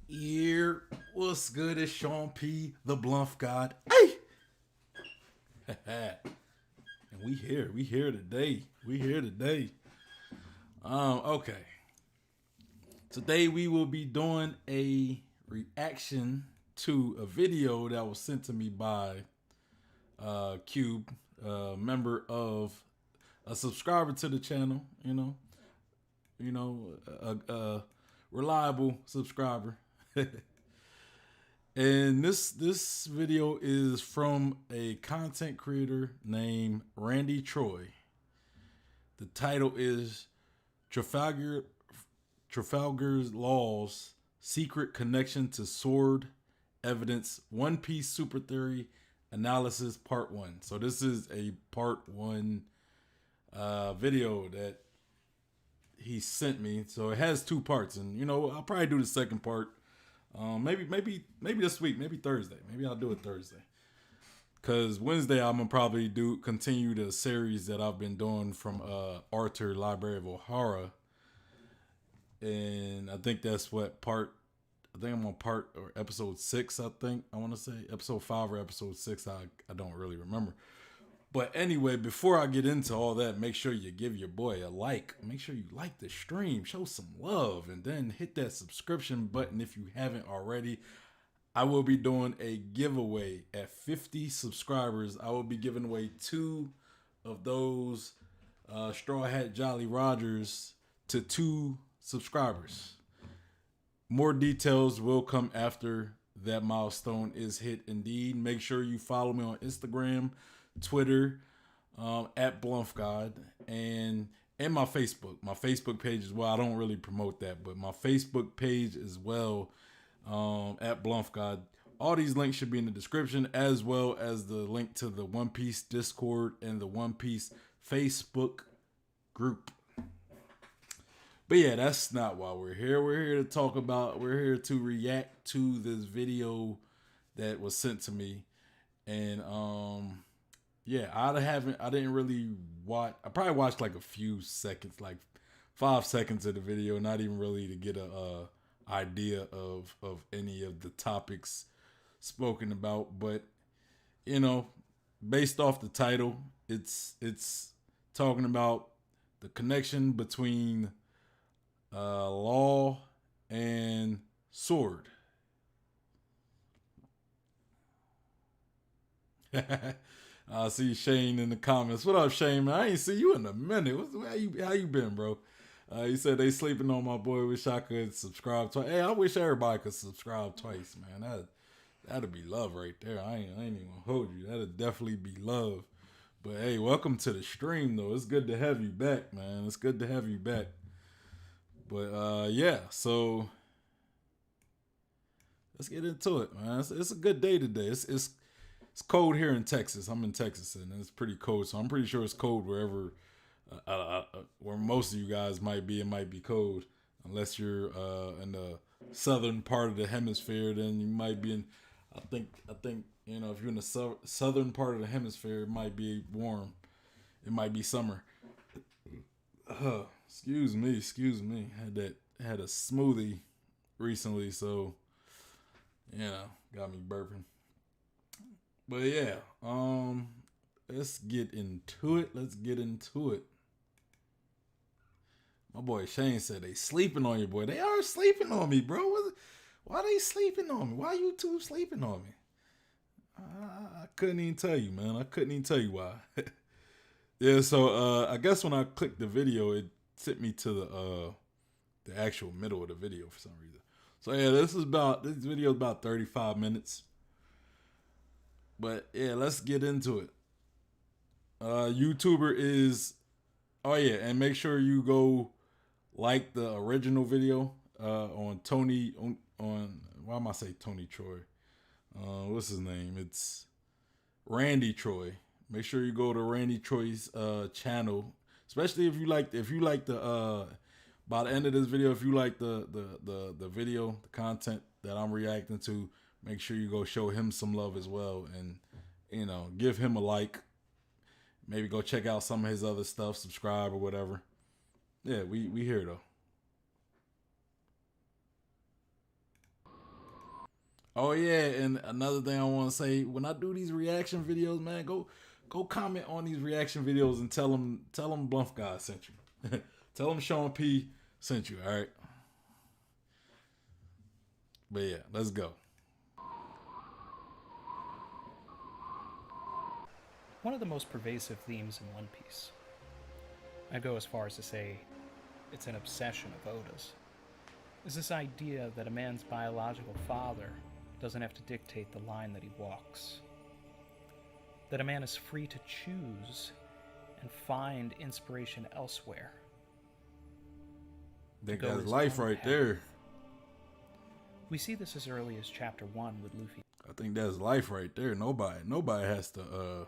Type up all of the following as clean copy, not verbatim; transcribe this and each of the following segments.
Here, what's good? It's Sean P, the Bluff God. Hey, and we here today. Okay. Today we will be doing a reaction to a video that was sent to me by Cube, a member of a subscriber to the channel. A reliable subscriber. And this video is from a content creator named Randy Troy. The title is Trafalgar's Laws: Secret Connection to Sword Evidence, One Piece Super Theory Analysis Part 1. So this is a Part 1 video that he sent me. So it has two parts, and I'll probably do the second part. Maybe this week, maybe Thursday. Maybe I'll do it Thursday. Cause Wednesday I'm gonna probably continue the series that I've been doing from Arthur Library of O'Hara, and I think that's what part. I think I'm on part or episode 6. I think I want to say episode 5 or episode 6. I don't really remember. But anyway, before I get into all that, make sure you give your boy a like. Make sure you like the stream, show some love, and then hit that subscription button if you haven't already. I will be doing a giveaway at 50 subscribers. I will be giving away 2 of those Straw Hat Jolly Rogers to 2 subscribers. More details will come after that milestone is hit indeed. Make sure you follow me on Instagram, Twitter, at BlumpGod, and my Facebook page as well. I don't really promote that, but my Facebook page as well, at BlumpGod. All these links should be in the description, as well as the link to the One Piece Discord and the One Piece Facebook group. But yeah, that's not why we're here. We're here to react to this video that was sent to me. And yeah, I didn't really watch. I probably watched like a few seconds, like 5 seconds of the video, not even really to get a idea of any of the topics spoken about. But based off the title, it's talking about the connection between law and sword. I see Shane in the comments. What up, Shane? Man, I ain't see you in a minute. How you been, bro? He said they sleeping on my boy. Wish I could subscribe twice. Hey, I wish everybody could subscribe twice, man. That'd be love right there. I ain't even gonna hold you. That'd definitely be love. But hey, welcome to the stream, though. It's good to have you back, man. It's good to have you back. But yeah, so let's get into it, man. It's a good day today. It's cold here in Texas. I'm in Texas, and it's pretty cold. So I'm pretty sure it's cold wherever, where most of you guys might be. It might be cold, unless you're in the southern part of the hemisphere. Then you might be in. I think if you're in the southern part of the hemisphere, it might be warm. It might be summer. Excuse me. Had a smoothie recently, so got me burping. But yeah, let's get into it. My boy Shane said they sleeping on you, boy. They are sleeping on me, bro. Why they sleeping on me? Why you two sleeping on me? I couldn't even tell you, man. I couldn't even tell you why. Yeah, so I guess when I clicked the video, it sent me to the actual middle of the video for some reason. So yeah, this video is about 35 minutes. But yeah, let's get into it. YouTuber is, oh yeah, and make sure you go like the original video on Tony on why am I say Tony Troy? What's his name? It's Randy Troy. Make sure you go to Randy Troy's channel, especially if you like the by the end of this video, if you like the video, the content that I'm reacting to, make sure you go show him some love as well, and give him a like. Maybe go check out some of his other stuff, subscribe or whatever. Yeah, we here though. Oh yeah, and another thing I want to say, when I do these reaction videos, man, go comment on these reaction videos and tell them Bluff God sent you. Tell them Sean P sent you. All right. But yeah, let's go. One of the most pervasive themes in One Piece. I go as far as to say it's an obsession of Oda's. Is this idea that a man's biological father doesn't have to dictate the line that he walks. That a man is free to choose and find inspiration elsewhere. I think that's life right there. We see this as early as chapter 1 with Luffy. I think that's life right there. Nobody has to,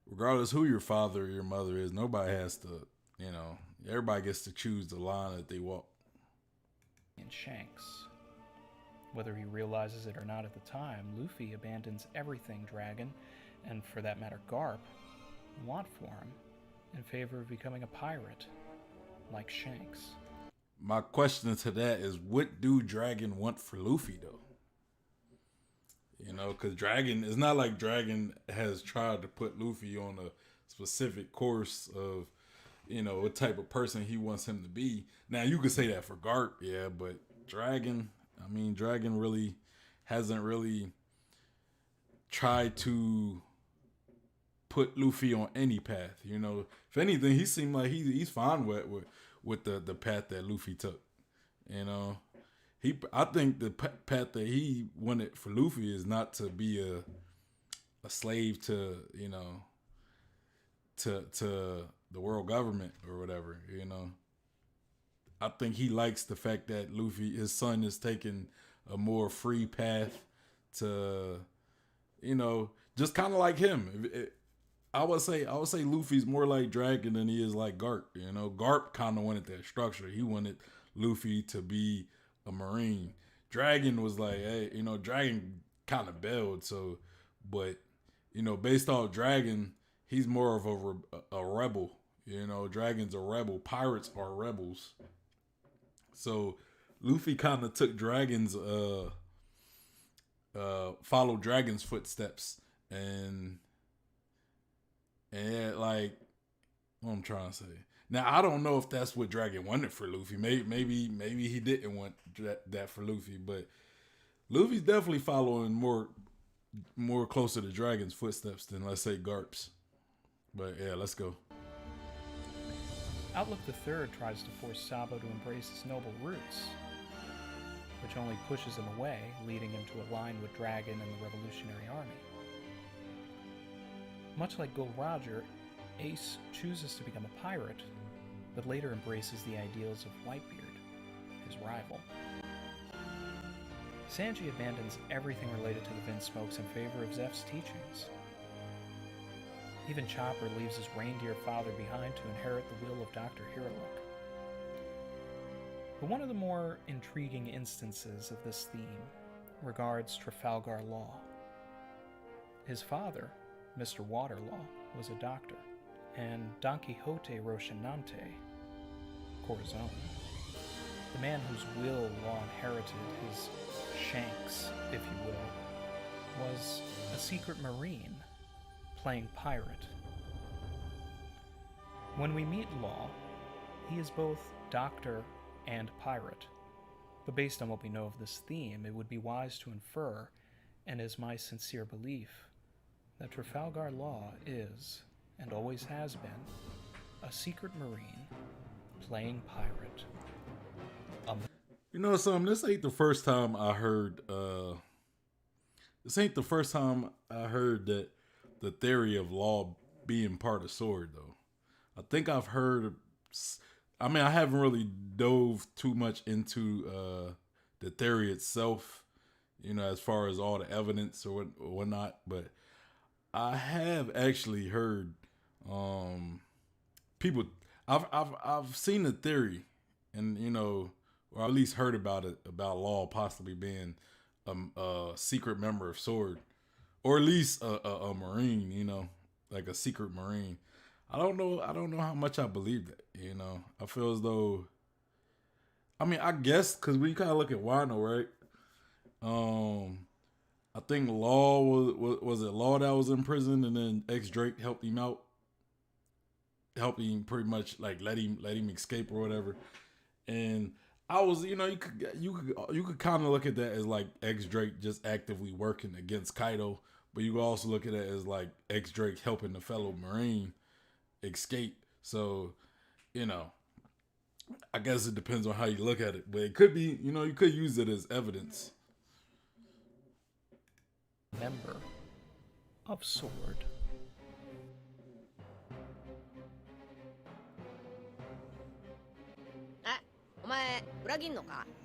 regardless who your father or your mother is, nobody has to, everybody gets to choose the line that they walk. And Shanks. Whether he realizes it or not at the time, Luffy abandons everything Dragon, and for that matter Garp, want for him in favor of becoming a pirate, like Shanks. My question to that is, what do Dragon want for Luffy, though? Because Dragon, it's not like Dragon has tried to put Luffy on a specific course of, what type of person he wants him to be. Now, you could say that for Garp, yeah, but Dragon really hasn't really tried to put Luffy on any path. If anything, he seemed like he's fine with the path that Luffy took. I think the path that he wanted for Luffy is not to be a slave to to the world government or whatever. I think he likes the fact that Luffy, his son, is taking a more free path to, just kind of like him. I would say Luffy's more like Dragon than he is like Garp. Garp kind of wanted that structure. He wanted Luffy to be a Marine. Dragon was like, hey, Dragon kind of bailed. So, but based off Dragon, he's more of a rebel. Dragon's a rebel. Pirates are rebels. So Luffy kind of took Dragon's followed Dragon's footsteps and like what I'm trying to say. Now I don't know if that's what Dragon wanted for Luffy. Maybe he didn't want that for Luffy, but Luffy's definitely following more closer to Dragon's footsteps than, let's say, Garp's. But yeah, let's go. Outlook III tries to force Sabo to embrace his noble roots, which only pushes him away, leading him to align with Dragon and the Revolutionary Army. Much like Gold Roger, Ace chooses to become a pirate, but later embraces the ideals of Whitebeard, his rival. Sanji abandons everything related to the Vinsmokes in favor of Zeph's teachings. Even Chopper leaves his reindeer father behind to inherit the will of Dr. Hiraluk. But one of the more intriguing instances of this theme regards Trafalgar Law. His father, Mr. Waterlaw, was a doctor, and Don Quixote Rocinante, Corazon, the man whose will Law inherited, his Shanks, if you will, was a secret marine playing pirate. When we meet Law, he is both doctor and pirate. But based on what we know of this theme, it would be wise to infer, and is my sincere belief, that Trafalgar Law is, and always has been, a secret marine playing pirate. Something, this ain't the first time I heard that the theory of Law being part of Sword, though. I think I've heard, I haven't really dove too much into the theory itself, as far as all the evidence or whatnot, but I have actually heard people, I've seen the theory, and or at least heard about it, about Law possibly being a secret member of Sword, or at least a Marine, like a secret Marine. I don't know how much I believe that. I feel as though, I guess because when you kind of look at Wano, right? I think Law was it Law that was in prison, and then X Drake helped him out, helped him pretty much like let him escape or whatever. And I was, you could kind of look at that as like X Drake just actively working against Kaido, but you could also look at it as like X Drake helping the fellow Marine escape. So, you know, I guess it depends on how you look at it, but it could be, you could use it as evidence. Member of Sword.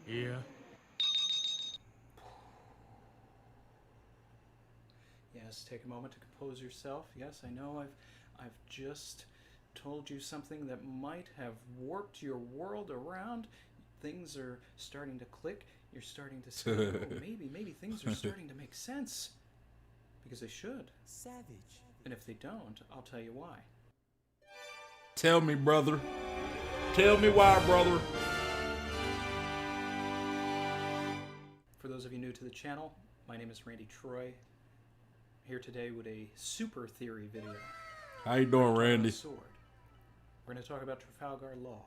Yeah. Yes, take a moment to compose yourself. Yes, I know I've just told you something that might have warped your world around. Things are starting to click. You're starting to say, oh, maybe things are starting to make sense. Because they should. Savage. And if they don't, I'll tell you why. Tell me, brother. Tell me why, brother. For those of you new to the channel, my name is Randy Troy. Here today with a super theory video. How you doing, Randy? Sword. We're going to talk about Trafalgar Law.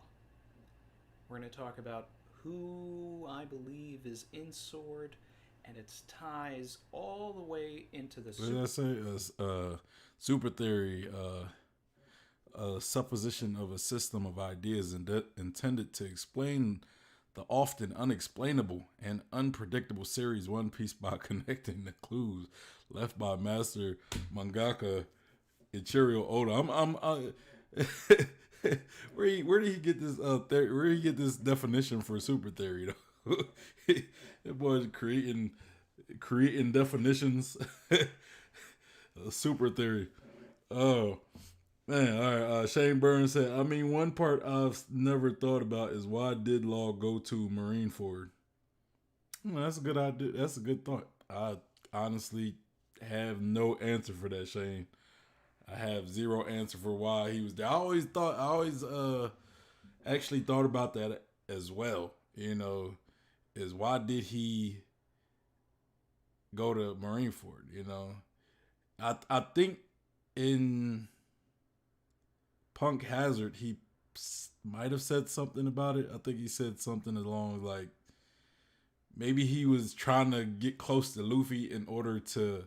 We're going to talk about who I believe is in Sword and its ties all the way into the What did I say? Super theory, a supposition of a system of ideas intended to explain the often unexplainable and unpredictable series One Piece by connecting the clues left by master mangaka Ichiro Oda. Where did he get this where did he get this definition for super theory though? That boy's creating definitions. Super theory. Oh man, all right. Shane Burns said, I mean, one part I've never thought about is why did Law go to Marineford? That's a good idea. That's a good thought. I honestly have no answer for that, Shane. I have zero answer for why he was there. I always actually thought about that as well. Is why did he go to Marineford? I think in Punk Hazard he might have said something about it. I think he said something along like maybe he was trying to get close to Luffy in order to.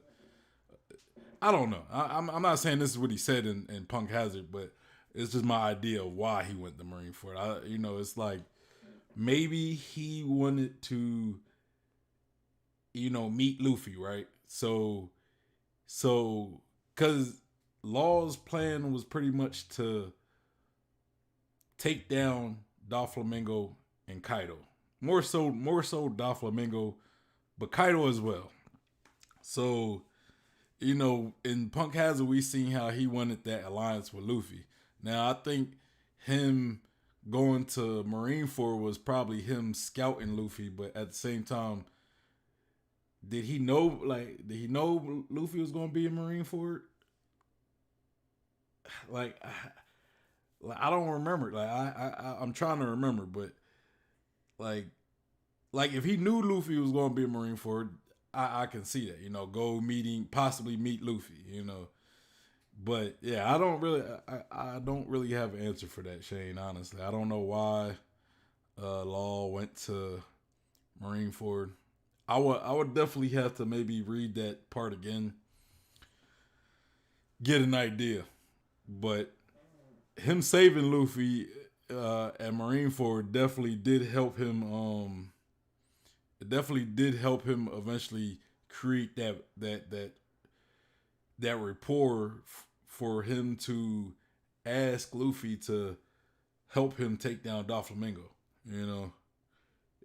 I don't know. I'm not saying this is what he said in Punk Hazard, but it's just my idea of why he went to Marineford. It's like maybe he wanted to, meet Luffy, right? So, because Law's plan was pretty much to take down Doflamingo and Kaido. More so Doflamingo, but Kaido as well. So, in Punk Hazard, we seen how he wanted that alliance with Luffy. Now, I think him going to Marineford was probably him scouting Luffy, but at the same time, did he know Luffy was going to be in Marineford? Like I don't remember. Like I'm trying to remember, but like if he knew Luffy was going to be in Marineford, I can see that. Go possibly meet Luffy. But yeah, I don't really have an answer for that, Shane. Honestly, I don't know why Law went to Marineford. I would definitely have to maybe read that part again, get an idea. But him saving Luffy at Marineford definitely did help him. It definitely did help him eventually create that rapport for him to ask Luffy to help him take down Doflamingo.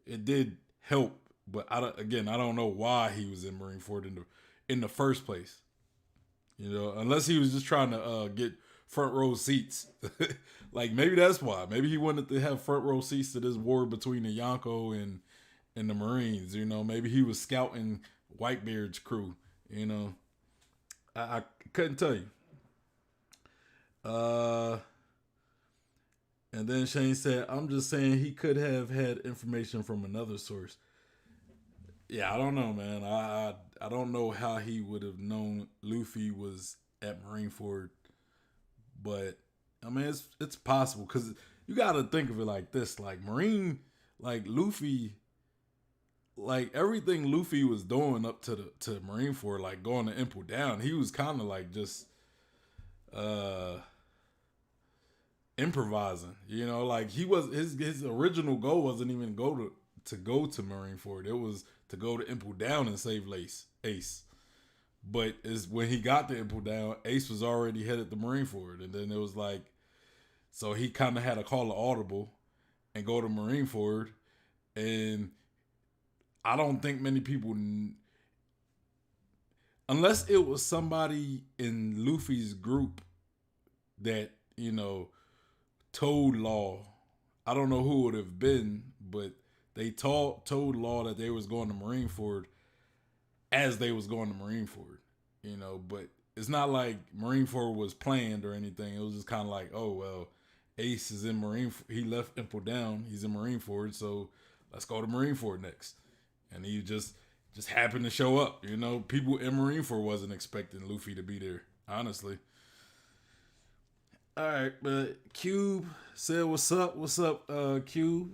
It did help, but I don't know why he was in Marineford in the first place. Unless he was just trying to get front row seats. Like maybe that's why. Maybe he wanted to have front row seats to this war between the Yonko and the Marines. Maybe he was scouting Whitebeard's crew. I couldn't tell you. And then Shane said, I'm just saying he could have had information from another source. Yeah, I don't know, man. I don't know how he would have known Luffy was at Marineford, but I mean it's possible because you got to think of it like this: like like Luffy, like everything Luffy was doing up to the to Marineford, like going to Impel Down, he was kind of like just uh improvising. You know, like he was his original goal wasn't even go to Marineford. It was to go to Impel Down and save Ace. But is when he got to Impel Down, Ace was already headed to Marineford, and then it was like, so he kind of had to call an audible and go to Marineford, and I don't think many people, unless it was somebody in Luffy's group that told Law. I don't know who it would have been, but they told Law that they was going to Marineford as they was going to Marineford, but it's not like Marineford was planned or anything. It was just kind of like, oh, well, Ace is in Marineford. He left Impel Down. He's in Marineford, so let's go to Marineford next. And he just happened to show up. People in Marineford wasn't expecting Luffy to be there, honestly. All right, but Cube said, "What's up? What's up, Cube?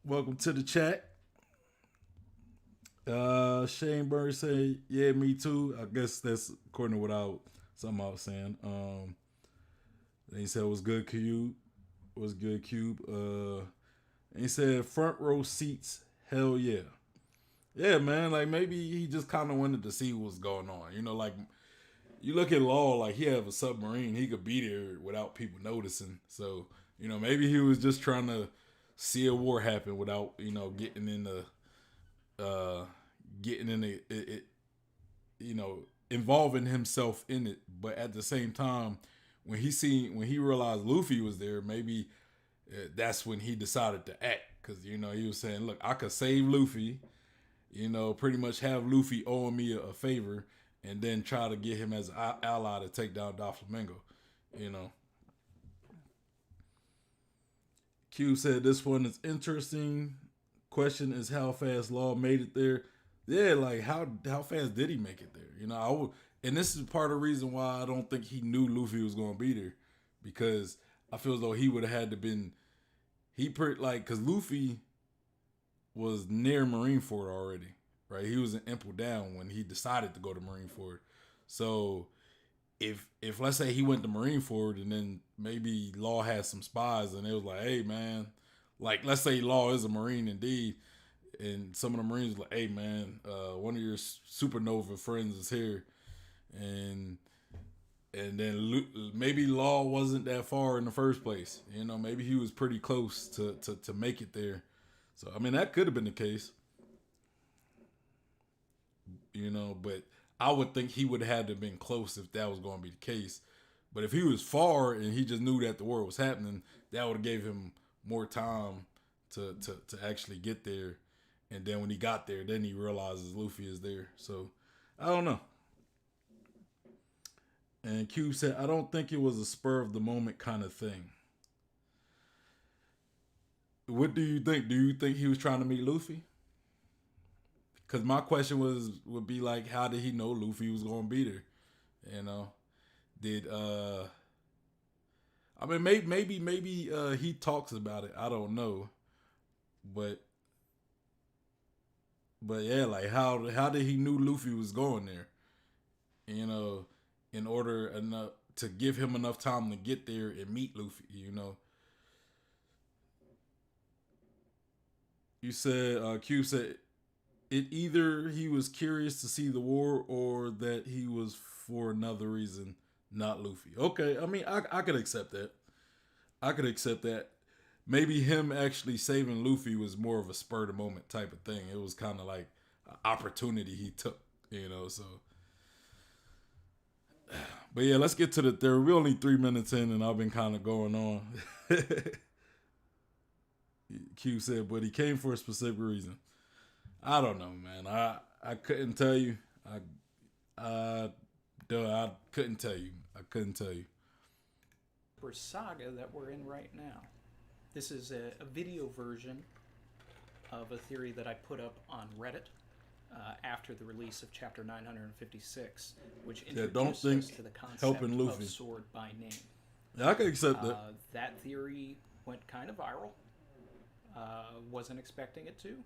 Welcome to the chat." Shane Bird said, "Yeah, me too." I guess that's according to something I was saying. He said, "Was good, Cube? Was good, Cube?" And he said, "Front row seats, hell yeah, yeah, man. Like maybe he just kind of wanted to see what's going on. Like you look at Law, like he have a submarine, he could be there without people noticing. So maybe he was just trying to see a war happen without getting in it, involving himself in it. But at the same time, when he realized Luffy was there, maybe that's when he decided to act, because he was saying, look, I could save Luffy, pretty much have Luffy owing me a favor, and then try to get him as an ally to take down Doflamingo. Q said this one is interesting. Question is how fast Law made it there. Yeah, like how fast did he make it there? And this is part of the reason why I don't think he knew Luffy was going to be there, because I feel as though he would have had to been because Luffy was near Marineford already, right? He was in Impel Down when he decided to go to Marineford. So if let's say he went to Marineford and then maybe Law had some spies and it was like, hey man, like let's say Law is a Marine indeed, and some of the Marines were like, hey man, one of your supernova friends is here, and then maybe Law wasn't that far in the first place. Maybe he was pretty close to make it there. So I mean that could have been the case. But I would think he would have had to have been close if that was going to be the case. But if he was far and he just knew that the war was happening, that would have gave him more time to actually get there. And then when he got there, then he realizes Luffy is there. So I don't know. And Q said, I don't think it was a spur of the moment kind of thing. What do you think? Do you think he was trying to meet Luffy? Because my question would be like, how did he know Luffy was going to be there? Did I mean maybe he talks about it. I don't know, but yeah, like how did he knew Luffy was going there? In order enough to give him enough time to get there and meet Luffy. You said Q said it either he was curious to see the war or that he was for another reason, not Luffy. Okay, I mean I could accept that. I could accept that. Maybe him actually saving Luffy was more of a spur of the moment type of thing. It was kind of like an opportunity he took, so. But yeah, let's get to the theory. We're only 3 minutes in and I've been kind of going on. Q said, but he came for a specific reason. I don't know, man. I couldn't tell you. I couldn't tell you. I couldn't tell you. Saga that we're in right now. This is a video version of a theory that I put up on Reddit. after the release of Chapter 956, which don't introduced think us to the concept helping Luffy. of sword by name. Yeah, I can accept that. That theory went kind of viral. Wasn't expecting it to.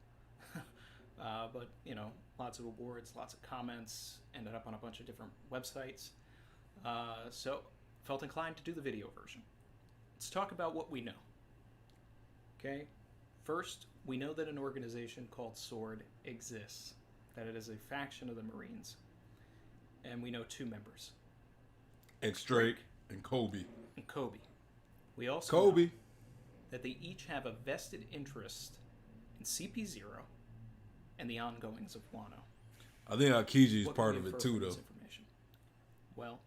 But, you know, lots of awards, lots of comments, ended up on a bunch of different websites. So, felt inclined to do the video version. Let's talk about what we know. Okay? First, we know that an organization called SWORD exists, that it is a faction of the Marines. And we know 2 members. X-Drake and Kobe. And Kobe. We also Kobe. know that they each have a vested interest in CP0 and the ongoings of Wano. I think Aokiji is What part can we of it infer too, from though. this information? Well,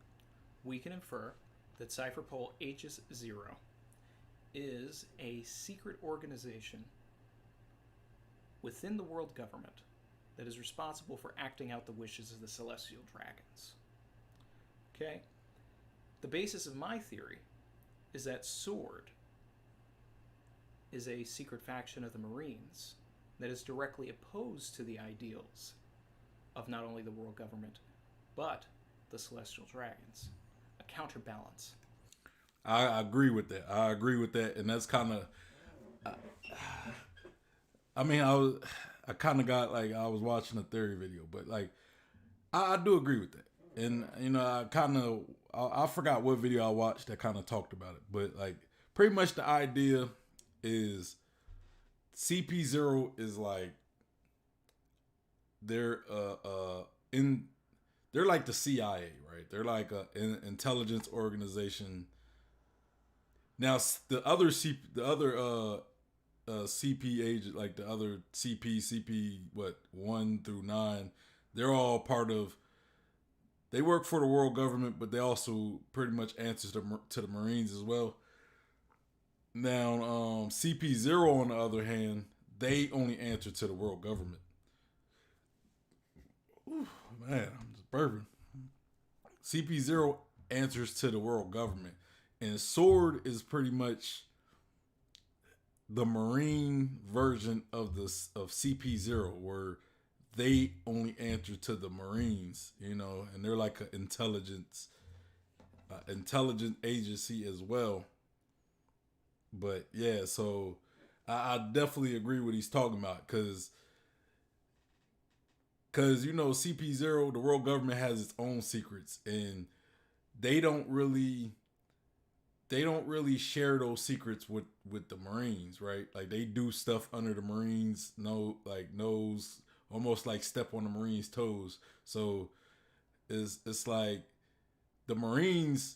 we can infer that Cypherpole Aegis Zero is a secret organization within the world government that is responsible for acting out the wishes of the Celestial Dragons. Okay? The basis of my theory is that SWORD is a secret faction of the Marines that is directly opposed to the ideals of not only the world government, but the Celestial Dragons. A counterbalance. I agree with that. I agree with that, and that's kind of. I kind of got like I was watching a theory video, but like I do agree with that, and you know I forgot what video I watched that kind of talked about it, but like pretty much the idea is CP0 is like they're they're like the CIA, right? They're like an intelligence organization. Now the other CP agent, like the other CP 1 through 9, they're all part of. They work for the world government, but they also pretty much answer to the Marines as well. Now CP0 on the other hand, they only answer to the world government. Ooh, man, I'm just burping. CP0 answers to the world government, and SWORD is pretty much the Marine version of CP0, where they only answer to the Marines, you know, and they're like an intelligent agency as well. But yeah, so I definitely agree with what he's talking about, because you know CP0, the world government has its own secrets, and they don't really share those secrets with the Marines, right? Like they do stuff under the Marines, nose, almost like step on the Marines' toes. So it's like the Marines,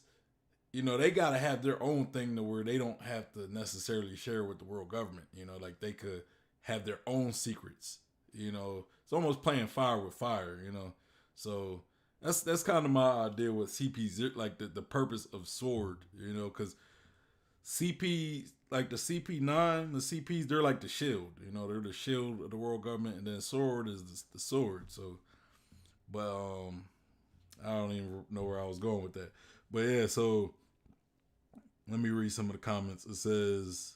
you know, they gotta have their own thing to where they don't have to necessarily share with the world government. You know, like they could have their own secrets. You know, it's almost playing fire with fire. You know, so that's kind of my idea with CP, like the purpose of SWORD. You know, because CP, like the CP9, the CPs, they're like the shield. You know, they're the shield of the world government, and then SWORD is the sword. So, but I don't even know where I was going with that. But yeah, so let me read some of the comments. It says,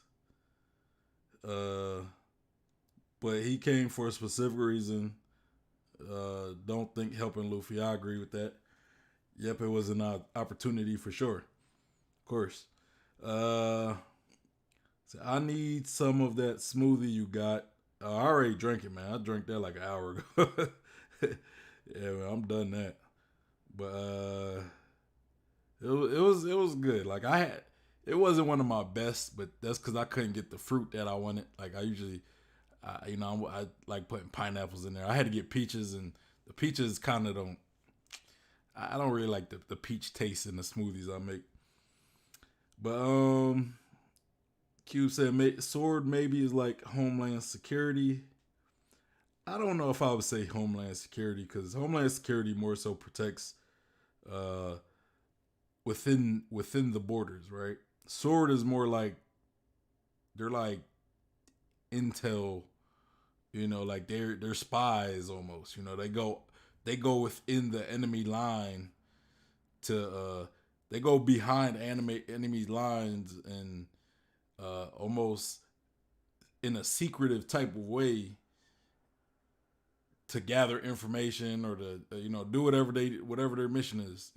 but he came for a specific reason. Don't think helping Luffy. I agree with that. Yep, it was an opportunity for sure. Of course. So I need some of that smoothie you got. I already drank it, man. I drank that like an hour ago. Yeah, man, I'm done that. But it was good. Like it wasn't one of my best, but that's because I couldn't get the fruit that I wanted. Like I usually, I like putting pineapples in there. I had to get peaches, and the peaches kind of don't. I don't really like the peach taste in the smoothies I make. But Q said SWORD maybe is like Homeland Security. I don't know if I would say Homeland Security, because Homeland Security more so protects within the borders, right? SWORD is more like they're like intel, you know, like they're spies almost. You know, they go within the enemy line to they go behind enemy lines and almost in a secretive type of way to gather information or to do whatever their mission is.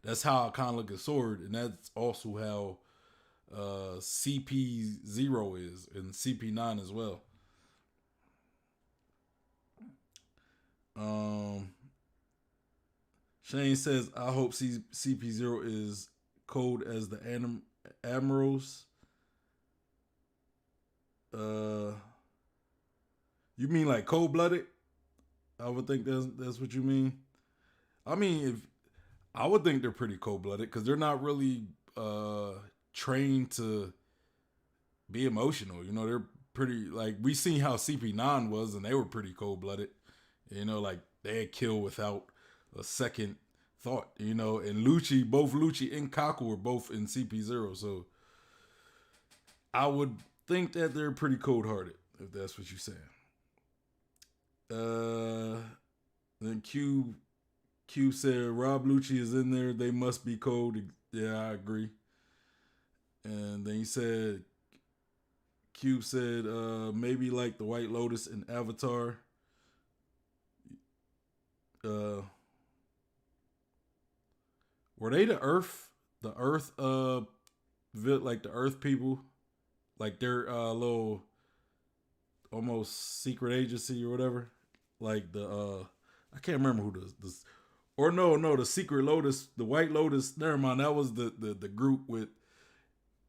That's how I kind of look at Sword, and that's also how CP0 is and CP9 as well. Shane says, I hope CP0 is code as the admirals. You mean like cold-blooded? I would think that's what you mean. I mean, I would think they're pretty cold-blooded because they're not really trained to be emotional. They're pretty, like, we seen how CP9 was, and they were pretty cold-blooded. Like, they'd kill without a second thought, and both Lucci and Kaku were both in CP0, so I would think that they're pretty cold-hearted, if that's what you're saying. Then Q said, Rob Lucci is in there, they must be cold. Yeah, I agree. And then he said, Cube said, maybe like the White Lotus in Avatar. Were they the Earth? The Earth, like the Earth people? Like their little almost secret agency or whatever? Like the, I can't remember who the or no, the Secret Lotus, the White Lotus, never mind, that was the group with,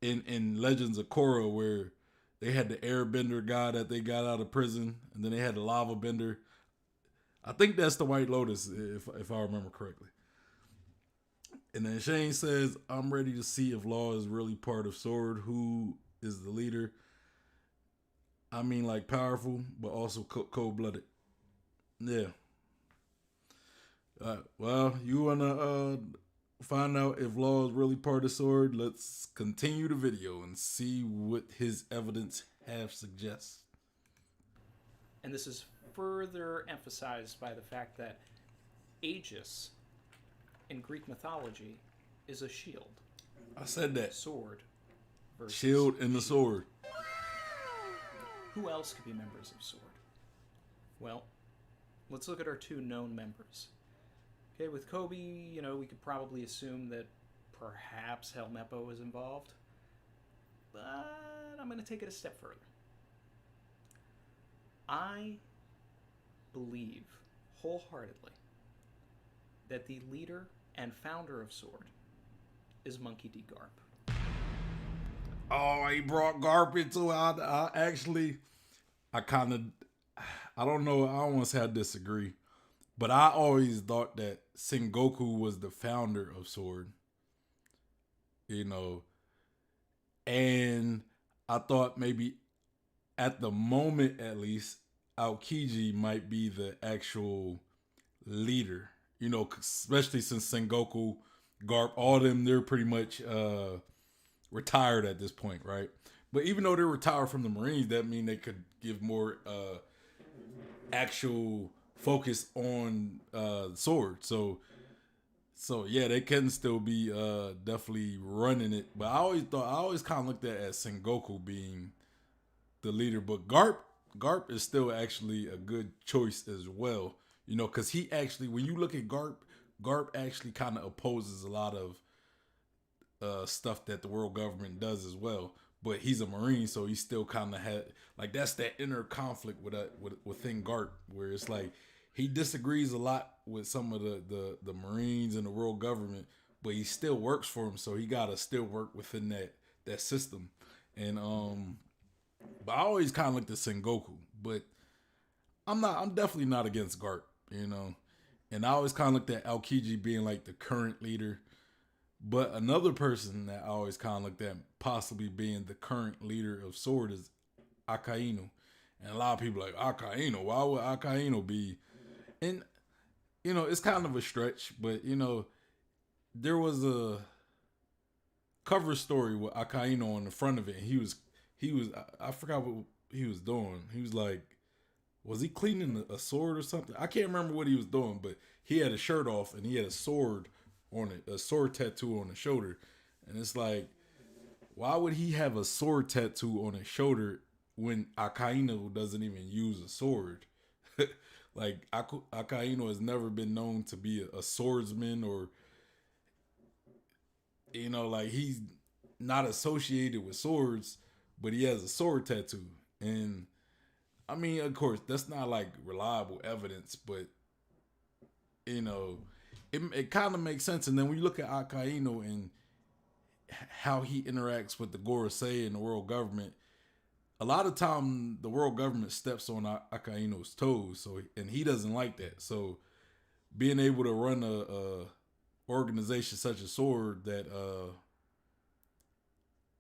in Legends of Korra, where they had the airbender guy that they got out of prison, and then they had the lava bender. I think that's the White Lotus, if I remember correctly. And then Shane says, I'm ready to see if Law is really part of Sword. Who is the leader? I mean, like, powerful, but also cold-blooded. Yeah. Well, you want to find out if Law is really part of Sword? Let's continue the video and see what his evidence suggests. And this is further emphasized by the fact that Aegis in Greek mythology is a shield. I said that. Sword versus shield and the sword. Who else could be members of Sword? Well, let's look at our two known members. Okay, with Kobe, we could probably assume that perhaps Helmeppo is involved. But I'm going to take it a step further. I believe wholeheartedly that the leader and founder of Sword is Monkey D. Garp. Oh, he brought Garp into it. I don't know, I don't want to say I disagree, but I always thought that Sengoku was the founder of Sword. And I thought maybe at the moment, at least, Aokiji might be the actual leader. Especially since Sengoku, Garp, all of them, they're pretty much retired at this point, right? But even though they're retired from the Marines, that means they could give more actual focus on Sword. So yeah, they can still be definitely running it. But I always kind of looked at it as Sengoku being the leader. But Garp is still actually a good choice as well. Because he actually, when you look at Garp actually kind of opposes a lot of stuff that the world government does as well. But he's a Marine, so he still kind of had, like, that's that inner conflict within Garp, where it's like he disagrees a lot with some of the Marines and the world government, but he still works for them, so he gotta still work within that system. And but I always kind of looked at Sengoku, but I'm definitely not against Garp, And I always kind of looked at Aokiji being like the current leader. But another person that I always kind of looked at possibly being the current leader of Sword is Akainu. And a lot of people are like, Akainu, why would Akainu be? And, it's kind of a stretch, but, there was a cover story with Akainu on the front of it. And he was, I forgot what he was doing. He was like, was he cleaning a sword or something? I can't remember what he was doing, but he had a shirt off and he had a sword on it, a sword tattoo on the shoulder. And it's like, why would he have a sword tattoo on his shoulder when Akainu doesn't even use a sword? Like Akainu has never been known to be a swordsman, or like he's not associated with swords, but he has a sword tattoo. And I mean, of course, that's not like reliable evidence, but you know, it kind of makes sense. And then when you look at Akainu and how he interacts with the Gorosei and the world government, a lot of time the world government steps on Akainu's toes. So, and he doesn't like that. So, being able to run a organization such as Sword that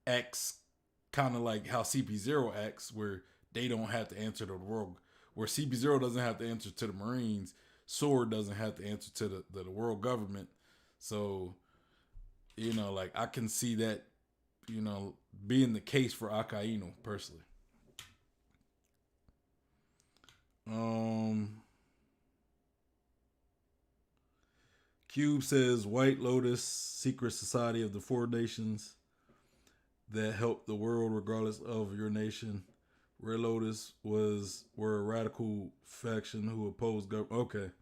acts kind of like how CP0 acts, where they don't have to answer to the world, where CP0 doesn't have to answer to the Marines, Sword doesn't have to answer to the world government. So, like I can see that, being the case for Akainu personally. Cube says White Lotus, secret society of the four nations that help the world regardless of your nation. Red Lotus were a radical faction who opposed government.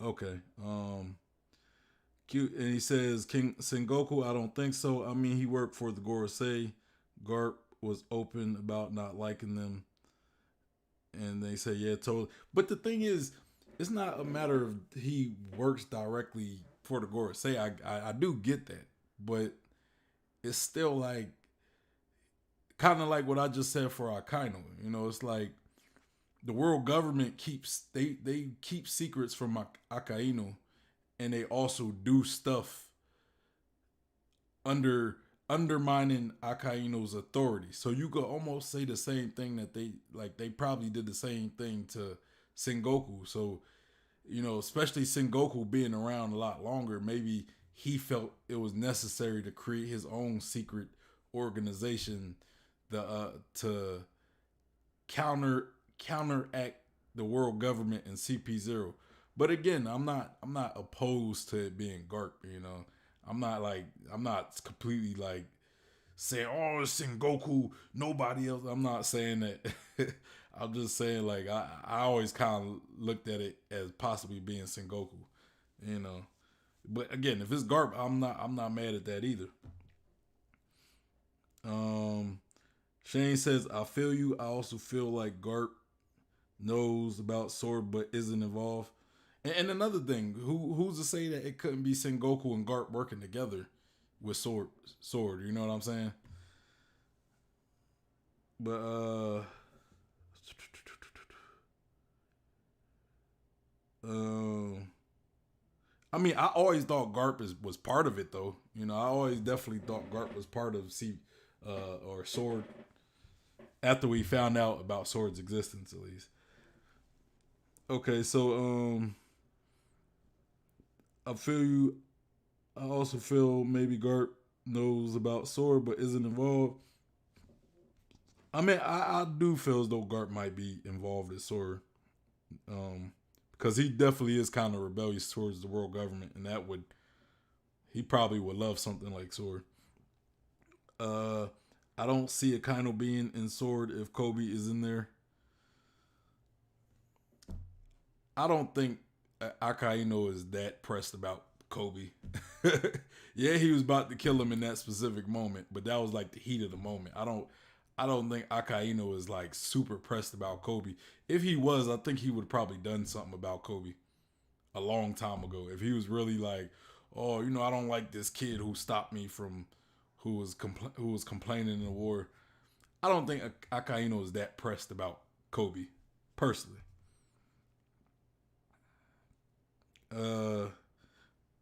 Okay. Cute, and he says King Sengoku. I don't think so. I mean, he worked for the Gorosei. Garp was open about not liking them, and they say, yeah, totally. But the thing is, it's not a matter of he works directly for the Gorosei. I do get that, but it's still like kind of like what I just said for Akainu. It's like the world government keeps they keep secrets from Akainu, and they also do stuff undermining Akainu's authority. So you could almost say the same thing that they probably did the same thing to Sengoku. So, especially Sengoku being around a lot longer, maybe he felt it was necessary to create his own secret organization to counteract the world government and CP0. But again, I'm not opposed to it being Garp. I'm not completely like saying, oh, it's Sengoku, nobody else. I'm not saying that. I'm just saying, like, I always kind of looked at it as possibly being Sengoku, But again, if it's Garp, I'm not mad at that either. Shane says, I feel you. I also feel like Garp knows about Sword but isn't involved. And another thing, who's to say that it couldn't be Sengoku and Garp working together with Sword? You know what I'm saying? But I mean, I always thought Garp was part of it, though. I always definitely thought Garp was part of or Sword. After we found out about Sword's existence, at least. Okay, so I feel you. I also feel maybe Garp knows about Sword but isn't involved. I mean, I do feel as though Garp might be involved with Sword. Because he definitely is kind of rebellious towards the world government, and he probably would love something like Sword. I don't see Akainu being in Sword if Kobe is in there. I don't think Akainu is that pressed about Kobe. Yeah, he was about to kill him in that specific moment, but that was like the heat of the moment. I don't think Akainu is like super pressed about Kobe. If he was, I think he would have probably done something about Kobe a long time ago. If he was really like, oh, I don't like this kid who stopped me from who was complaining in the war. I don't think Akainu is that pressed about Kobe, personally.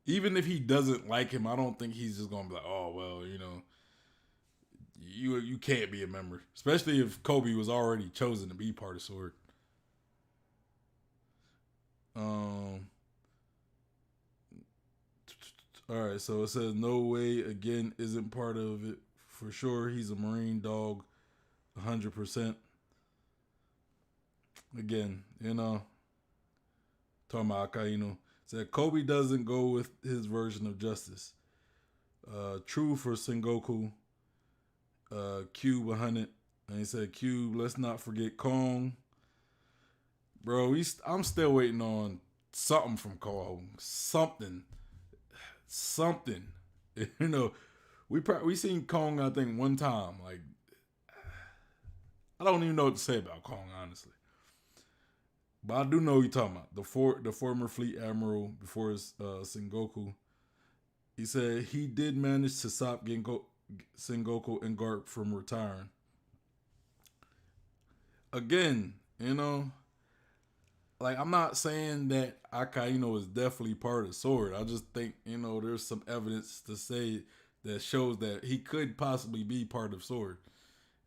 Even if he doesn't like him, I don't think he's just gonna be like, oh well, you can't be a member, especially if Kobe was already chosen to be part of Sword. All right, so it says no way again isn't part of it for sure. He's a Marine dog, 100%. Again, talking about Akainu. Said Kobe doesn't go with his version of justice. True for Sengoku. Cube 100. And he said, Cube, let's not forget Kong. bro. I'm still waiting on something from Kong. Something. You know, we seen Kong. I think one time. Like, I don't even know what to say about Kong, honestly. But I do know what you're talking about. The former fleet admiral before his Sengoku. He said he did manage to stop Sengoku and Garp from retiring. Again, like, I'm not saying that Akainu is definitely part of the sword. I just think, there's some evidence to say that shows that he could possibly be part of sword.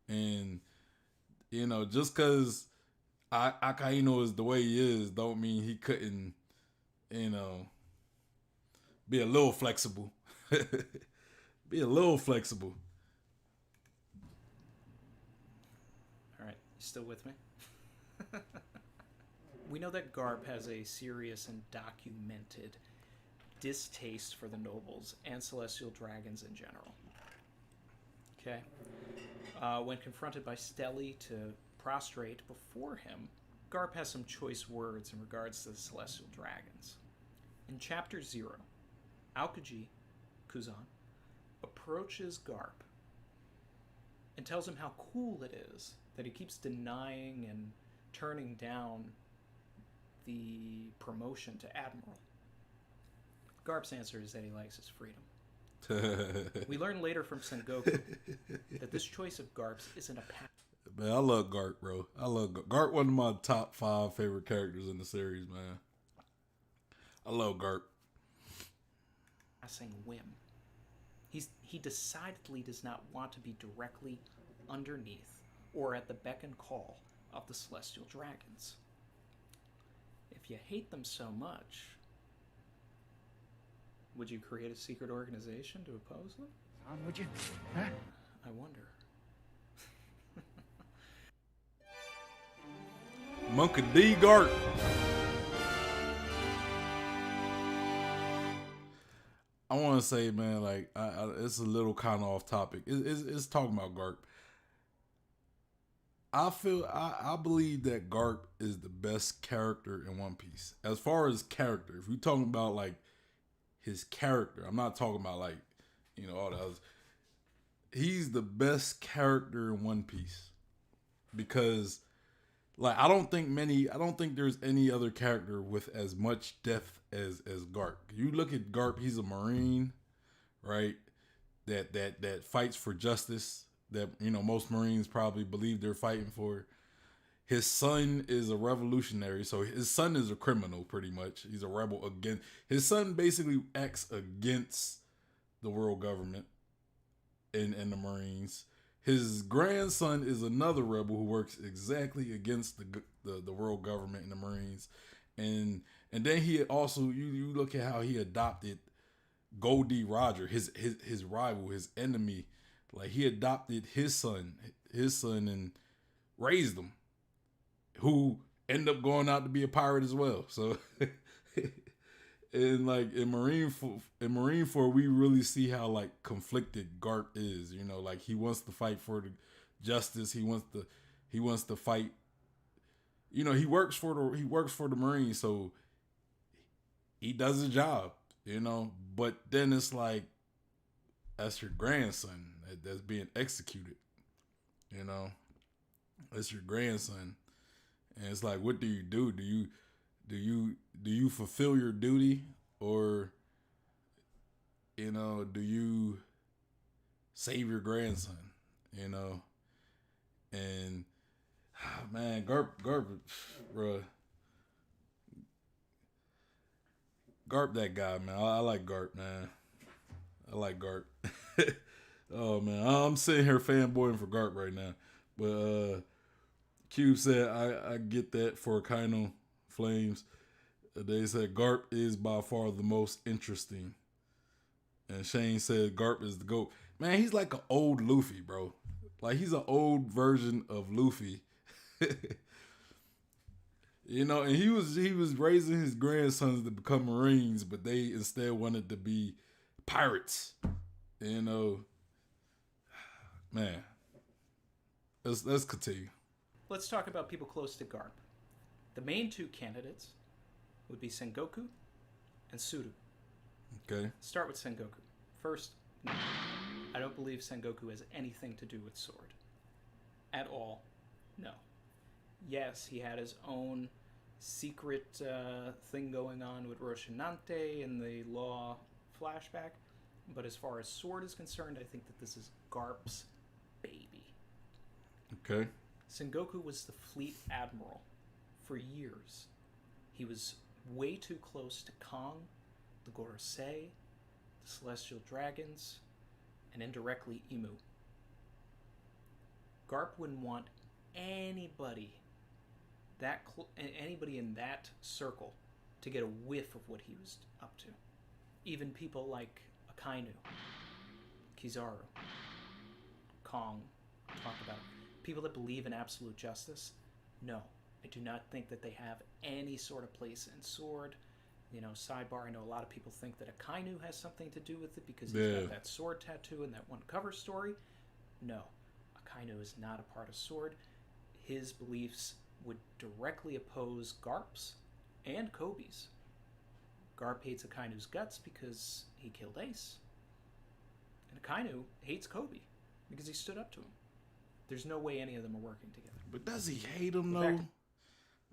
And, just because Akainu is the way he is, don't mean he couldn't, you know, be a little flexible. Be a little flexible. All right, you still with me? We know that Garp has a serious and documented distaste for the nobles and celestial dragons in general. Okay? When confronted by Stelly to prostrate before him, Garp has some choice words in regards to the celestial dragons. In Chapter 0, Aokiji, Kuzan, approaches Garp and tells him how cool it is that he keeps denying and turning down the promotion to Admiral. Garp's answer is that he likes his freedom. We learn later from Sengoku that this choice of Garp's isn't a pass. Man, I love Garp, bro. I love Garp. Garp, one of my top 5 favorite characters in the series, man. I love Garp. Passing whim. He decidedly does not want to be directly underneath or at the beck and call of the celestial dragons. If you hate them so much, would you create a secret organization to oppose them? Would you? Huh? I wonder. Monkey D. Garp. I want to say, man, like, it's a little kind of off topic. It's talking about Garp. I believe that Garp is the best character in One Piece. As far as character, if you're talking about, like, his character, I'm not talking about, like, all the others. He's the best character in One Piece. Because, like, I don't think there's any other character with as much depth as Garp. You look at Garp, he's a Marine, right? That fights for justice. That, most Marines probably believe they're fighting for. His son is a revolutionary, so his son is a criminal, pretty much. He's a rebel against. His son basically acts against the world government and the Marines. His grandson is another rebel who works exactly against the world government and the Marines. And then he also, you look at how he adopted Goldie Roger, his rival, his enemy. Like, he adopted his son and raised him, who ended up going out to be a pirate as well. So, and like in Marineford, we really see how, like, conflicted Garp is. Like, he wants to fight for the justice. He wants to fight. He works for the Marines, so he does his job. But then it's like, that's your grandson that's being executed. That's your grandson, and it's like, what do you do? Do you fulfill your duty, or do you save your grandson? And man, Garp, bro, Garp, that guy, man. I like Garp, man. I like Garp. Oh man, I'm sitting here fanboying for Garp right now. But Cube said, I get that for Kaido Flames. They said Garp is by far the most interesting. And Shane said Garp is the GOAT. Man, he's like an old Luffy, bro. Like, he's an old version of Luffy. And he was raising his grandsons to become Marines, but they instead wanted to be pirates. Man, let's continue. Let's talk about people close to Garp. The main two candidates would be Sengoku and Suru. Okay. Start with Sengoku. First, no. I don't believe Sengoku has anything to do with sword. At all. No. Yes, he had his own secret thing going on with Roshinante in the Law flashback. But as far as sword is concerned, I think that this is Garp's baby. Okay. Sengoku was the fleet admiral for years. He was way too close to Kong, the Gorosei, the Celestial Dragons, and indirectly Imu. Garp wouldn't want anybody anybody in that circle to get a whiff of what he was up to. Even people like Akainu, Kizaru, Kong, talked about it. People that believe in absolute justice, no. I do not think that they have any sort of place in sword. You know, sidebar, I know a lot of people think that Akainu has something to do with it because he's got that sword tattoo in that one cover story. No, Akainu is not a part of sword. His beliefs would directly oppose Garp's and Kobe's. Garp hates Akainu's guts because he killed Ace. And Akainu hates Kobe because he stood up to him. There's no way any of them are working together. But does he hate him, though?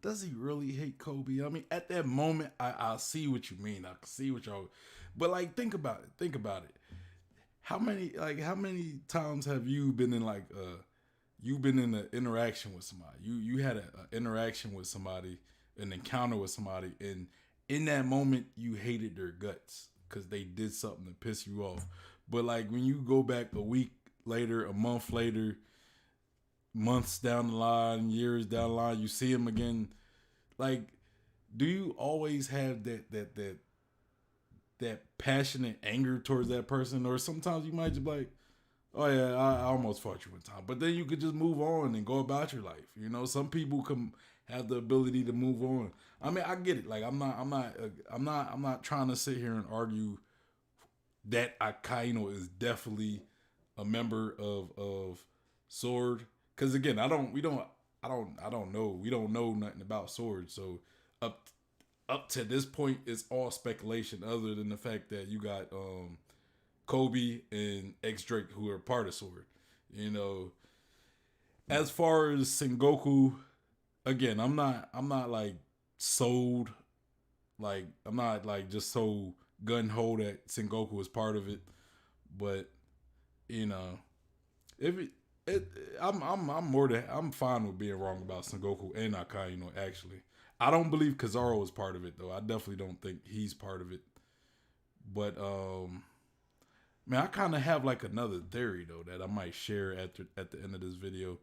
Does he really hate Kobe? I mean, at that moment, I see what you mean. I can see what y'all... But, like, think about it. Think about it. How many times have you been in, like, you've been in an interaction with somebody? You had an interaction with somebody, an encounter with somebody, and in that moment, you hated their guts because they did something to piss you off. But, like, when you go back a week later, a month later, months down the line, years down the line, you see him again. Like, do you always have that passionate anger towards that person? Or sometimes you might just be like, oh yeah, I almost fought you one time. But then you could just move on and go about your life. You know, some people can have the ability to move on. I mean, I get it. Like, I'm not trying to sit here and argue that Akainu is definitely a member of Sword. Because again, we don't know. We don't know nothing about Sword. So up to this point, it's all speculation. Other than the fact that you got Kobe and X Drake who are part of Sword. You know, as far as Sengoku, again, I'm not like sold. Like, I'm not like just so gun ho that Sengoku is part of it. But you know, I'm fine with being wrong about Sengoku and Akainu. Actually, I don't believe Kizaru is part of it though. I definitely don't think he's part of it. But man, I kind of have like another theory though that I might share at the end of this video,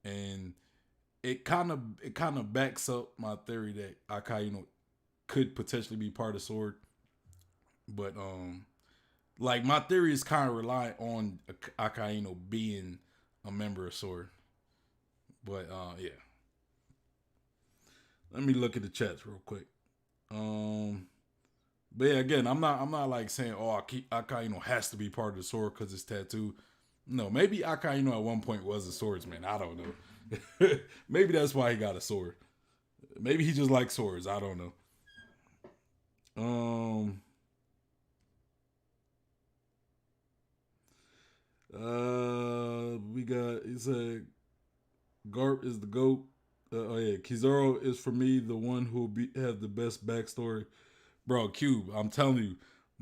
and it kind of backs up my theory that Akainu could potentially be part of Sword. But like my theory is kind of relying on Akainu being a member of Sword. But yeah. Let me look at the chats real quick. But yeah, again, I'm not like saying, oh, Akainu has to be part of the Sword because it's tattoo. No, maybe Akainu at one point was a swordsman. I don't know. Maybe that's why he got a sword. Maybe he just likes swords. I don't know. We got, he said, Garp is the GOAT. Oh yeah, Kizaru is for me the one who have the best backstory. Bro, Cube, I'm telling you,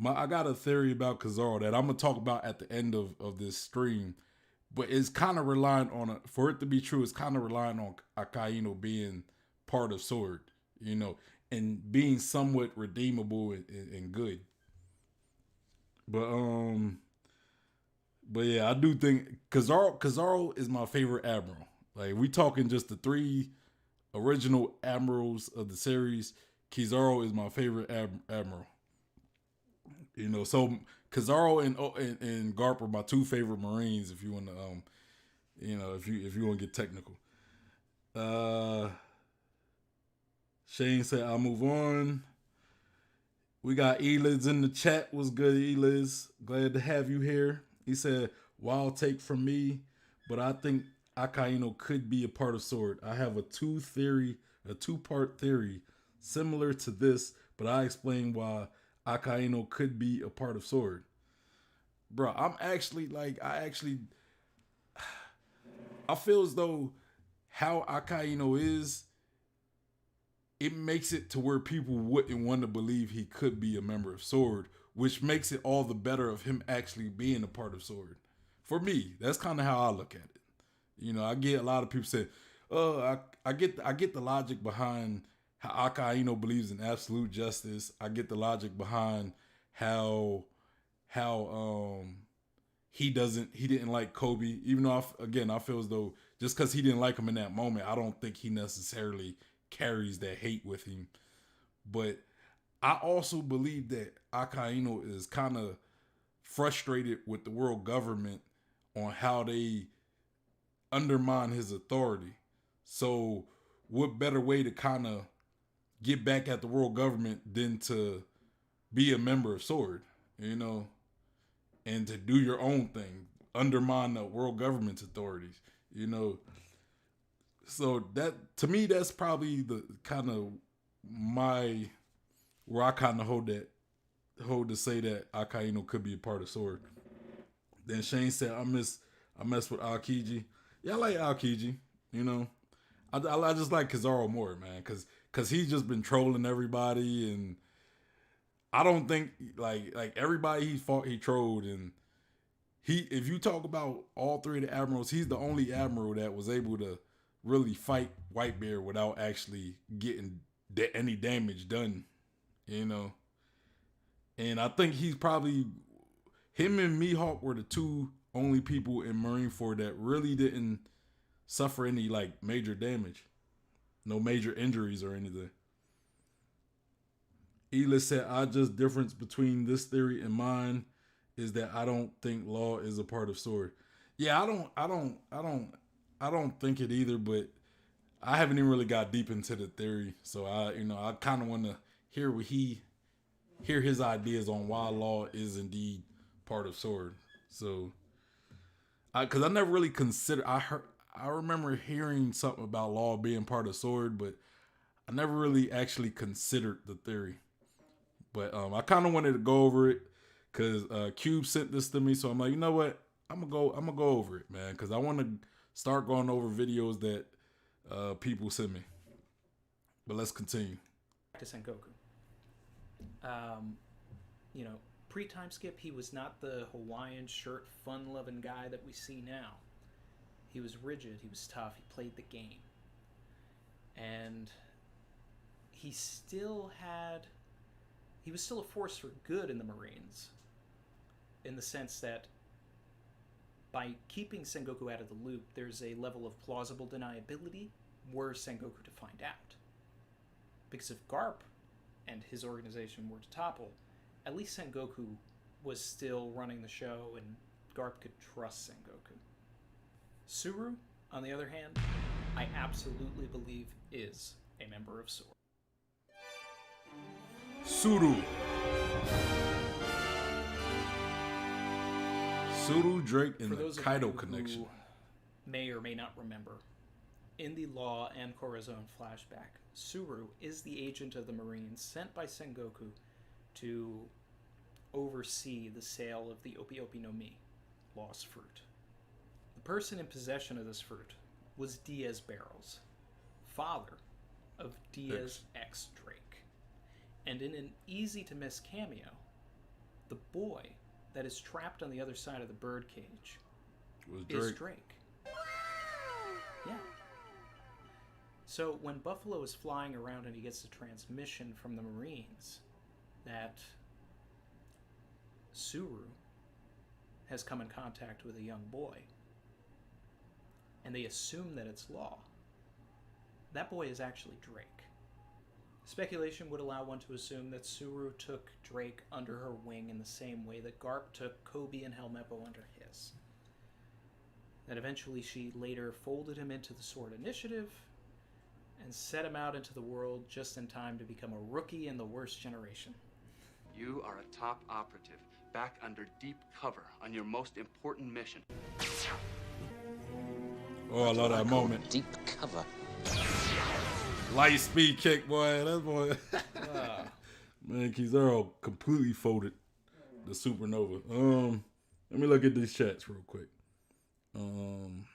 I got a theory about Kizaru that I'm gonna talk about at the end of this stream, but it's kind of relying on for it to be true. It's kind of relying on Akainu being part of Sword, you know, and being somewhat redeemable and good. But yeah, I do think Kizaru is my favorite admiral. Like, we talking just the 3 original admirals of the series. Kizaru is my favorite admiral. You know, so Kizaru and Garp are my 2 favorite Marines. If you want to, you know, if you want to get technical. Shane said, "I'll move on." We got Eliz in the chat. What's good, Eliz? Glad to have you here. He said, "Wild take from me, but I think Akainu could be a part of Sword. I have a a two-part theory similar to this, but I explain why Akainu could be a part of Sword. Bro, I feel as though how Akainu is, it makes it to where people wouldn't want to believe he could be a member of Sword, which makes it all the better of him actually being a part of Sword. For me, that's kind of how I look at it. You know, I get a lot of people say, I get the logic behind how Akainu believes in absolute justice. I get the logic behind how he didn't like Kobe, even though I feel as though just because he didn't like him in that moment, I don't think he necessarily carries that hate with him. But I also believe that Akainu is kind of frustrated with the world government on how they undermine his authority. So what better way to kind of get back at the world government than to be a member of Sword, you know, and to do your own thing, undermine the world government's authorities, you know. So that, to me, that's probably the kind of where I kind of hold to say that Akainu could be a part of Sword. Then Shane said, I mess with Aokiji. Yeah, I like Aokiji, you know. I just like Kizaru more, man, because he's just been trolling everybody, and I don't think like everybody he fought, he trolled, and if you talk about all three of the admirals, he's the only admiral that was able to really fight Whitebeard without actually getting any damage done, you know. And I think he's probably, him and Mihawk were the two only people in Marineford that really didn't suffer any like major damage, no major injuries or anything. Ela said, difference between this theory and mine is that I don't think Law is a part of Sword. Yeah, I don't think it either, but I haven't even really got deep into the theory. So I kind of want to hear his ideas on why Law is indeed part of Sword. So, because I never really considered, I remember hearing something about Law being part of Sword, but I never really actually considered the theory. But I kind of wanted to go over it because Cube sent this to me, so I'm like, you know what? I'm gonna go over it, man, because I want to start going over videos that people send me. But let's continue. To Sengoku. Pre-time skip, he was not the Hawaiian shirt, fun-loving guy that we see now. He was rigid, he was tough, he played the game. And he was still a force for good in the Marines, in the sense that by keeping Sengoku out of the loop, there's a level of plausible deniability were Sengoku to find out. Because if Garp and his organization were to topple, at least Sengoku was still running the show and Garp could trust Sengoku. Suru, on the other hand, I absolutely believe is a member of Sword. Suru, Drake, and the Kaido connection. May or may not remember, in the Law and Corazon flashback, Suru is the agent of the Marines sent by Sengoku to oversee the sale of the Opi Opi no Mi, lost fruit. The person in possession of this fruit was Diaz Barrels, father of Diaz X Drake. And in an easy-to-miss cameo, the boy that is trapped on the other side of the birdcage is Drake. Yeah. So when Buffalo is flying around and he gets the transmission from the Marines that Suru has come in contact with a young boy, and they assume that it's Law, that boy is actually Drake. Speculation would allow one to assume that Suru took Drake under her wing in the same way that Garp took Kobe and Helmeppo under his. That eventually she later folded him into the Sword Initiative and set him out into the world just in time to become a rookie in the worst generation. You are a top operative, back under deep cover on your most important mission. Oh, I love that moment. Deep cover. Light speed kick, boy. That boy. Man, Kizaru completely folded the supernova. Let me look at these chats real quick. I'm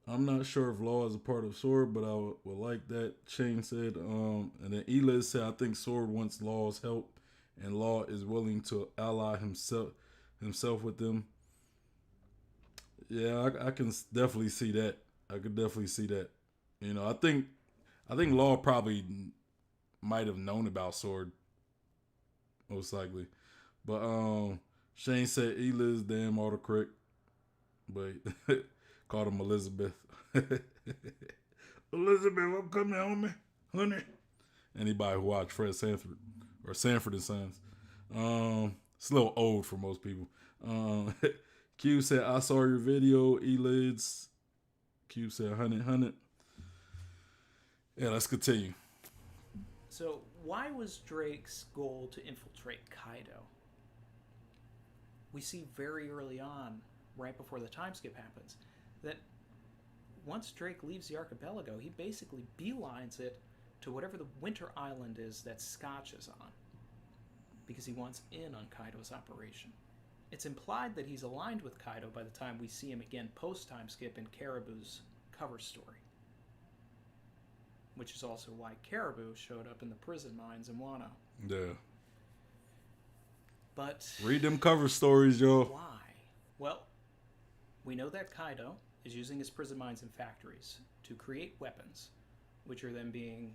not sure if Law is a part of Sword, but I would like that. Shane said, and then Eliz said, I think Sword wants Law's help, and Law is willing to ally himself with them. Yeah, I can definitely see that. I could definitely see that. You know, I think Law probably might have known about Sword, most likely. But Shane said Eliz damn autocorrect, but called him Elizabeth. Elizabeth, I'm coming home, man. Honey. Anybody who watched Fred Sanford or Sanford and Sons. It's a little old for most people. Q said, I saw your video, Elids. Q said, 100. Yeah, let's continue. So, why was Drake's goal to infiltrate Kaido? We see very early on, right before the time skip happens, that once Drake leaves the archipelago, he basically beelines it to whatever the winter island is that Scotch is on, because he wants in on Kaido's operation. It's implied that he's aligned with Kaido by the time we see him again post-time skip in Caribou's cover story, which is also why Caribou showed up in the prison mines in Wano. Yeah. But read them cover stories, yo. Why? Well, we know that Kaido is using his prison mines and factories to create weapons, which are then being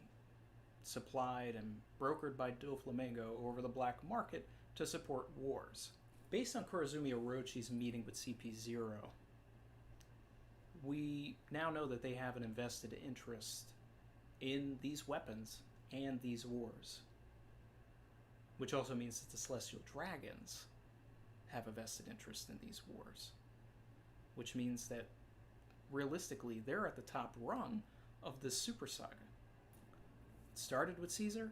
supplied and brokered by Doflamingo over the black market to support wars. Based on Kurozumi Orochi's meeting with CP0, we now know that they have an invested interest in these weapons and these wars, which also means that the Celestial Dragons have a vested interest in these wars, which means that realistically they're at the top rung of this super saga. It started with Caesar,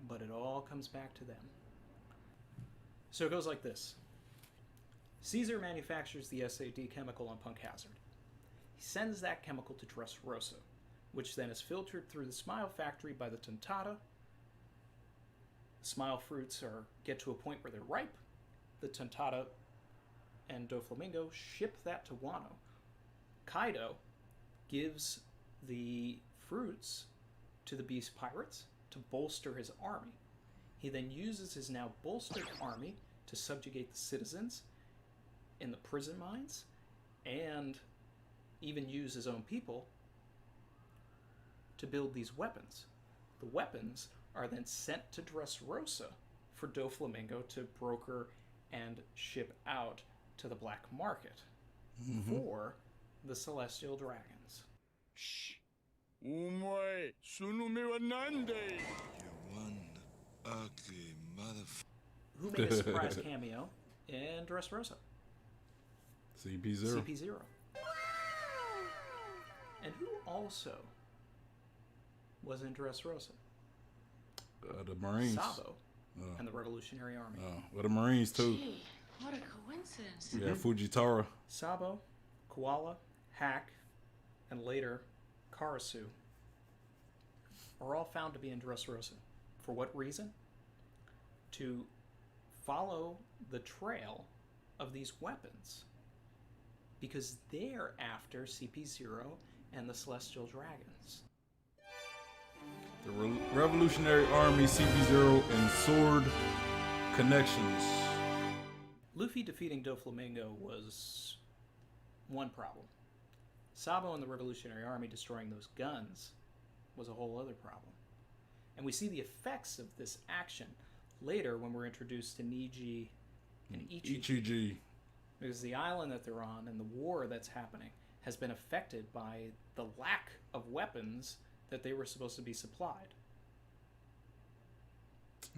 but it all comes back to them. So it goes like this. Caesar manufactures the SAD chemical on Punk Hazard. He sends that chemical to Dressrosa, which then is filtered through the Smile factory by the Tentata. The Smile fruits get to a point where they're ripe. The Tentata and Doflamingo ship that to Wano. Kaido gives the fruits to the Beast Pirates to bolster his army. He then uses his now bolstered army to subjugate the citizens in the prison mines and even use his own people to build these weapons. The weapons are then sent to Dressrosa for Doflamingo to broker and ship out to the black market for the Celestial Dragons. Shh. Omoe, sunumi wa nande? You're one ugly motherfucker. Who made a surprise cameo in Dressrosa? CP0. CP0. And who also was in Dressrosa? The Marines. Sabo and the Revolutionary Army. Well, the Marines too. Gee, what a coincidence. Yeah, Fujitara. Sabo, Koala, Hack, and later Karasu are all found to be in Dressrosa. For what reason? To follow the trail of these weapons, because they're after CP0 and the Celestial Dragons. The Revolutionary Army, CP0, and Sword connections. Luffy defeating Doflamingo was one problem. Sabo and the Revolutionary Army destroying those guns was a whole other problem. And we see the effects of this action later when we're introduced to Niji and Ichiji. Because the island that they're on and the war that's happening has been affected by the lack of weapons that they were supposed to be supplied.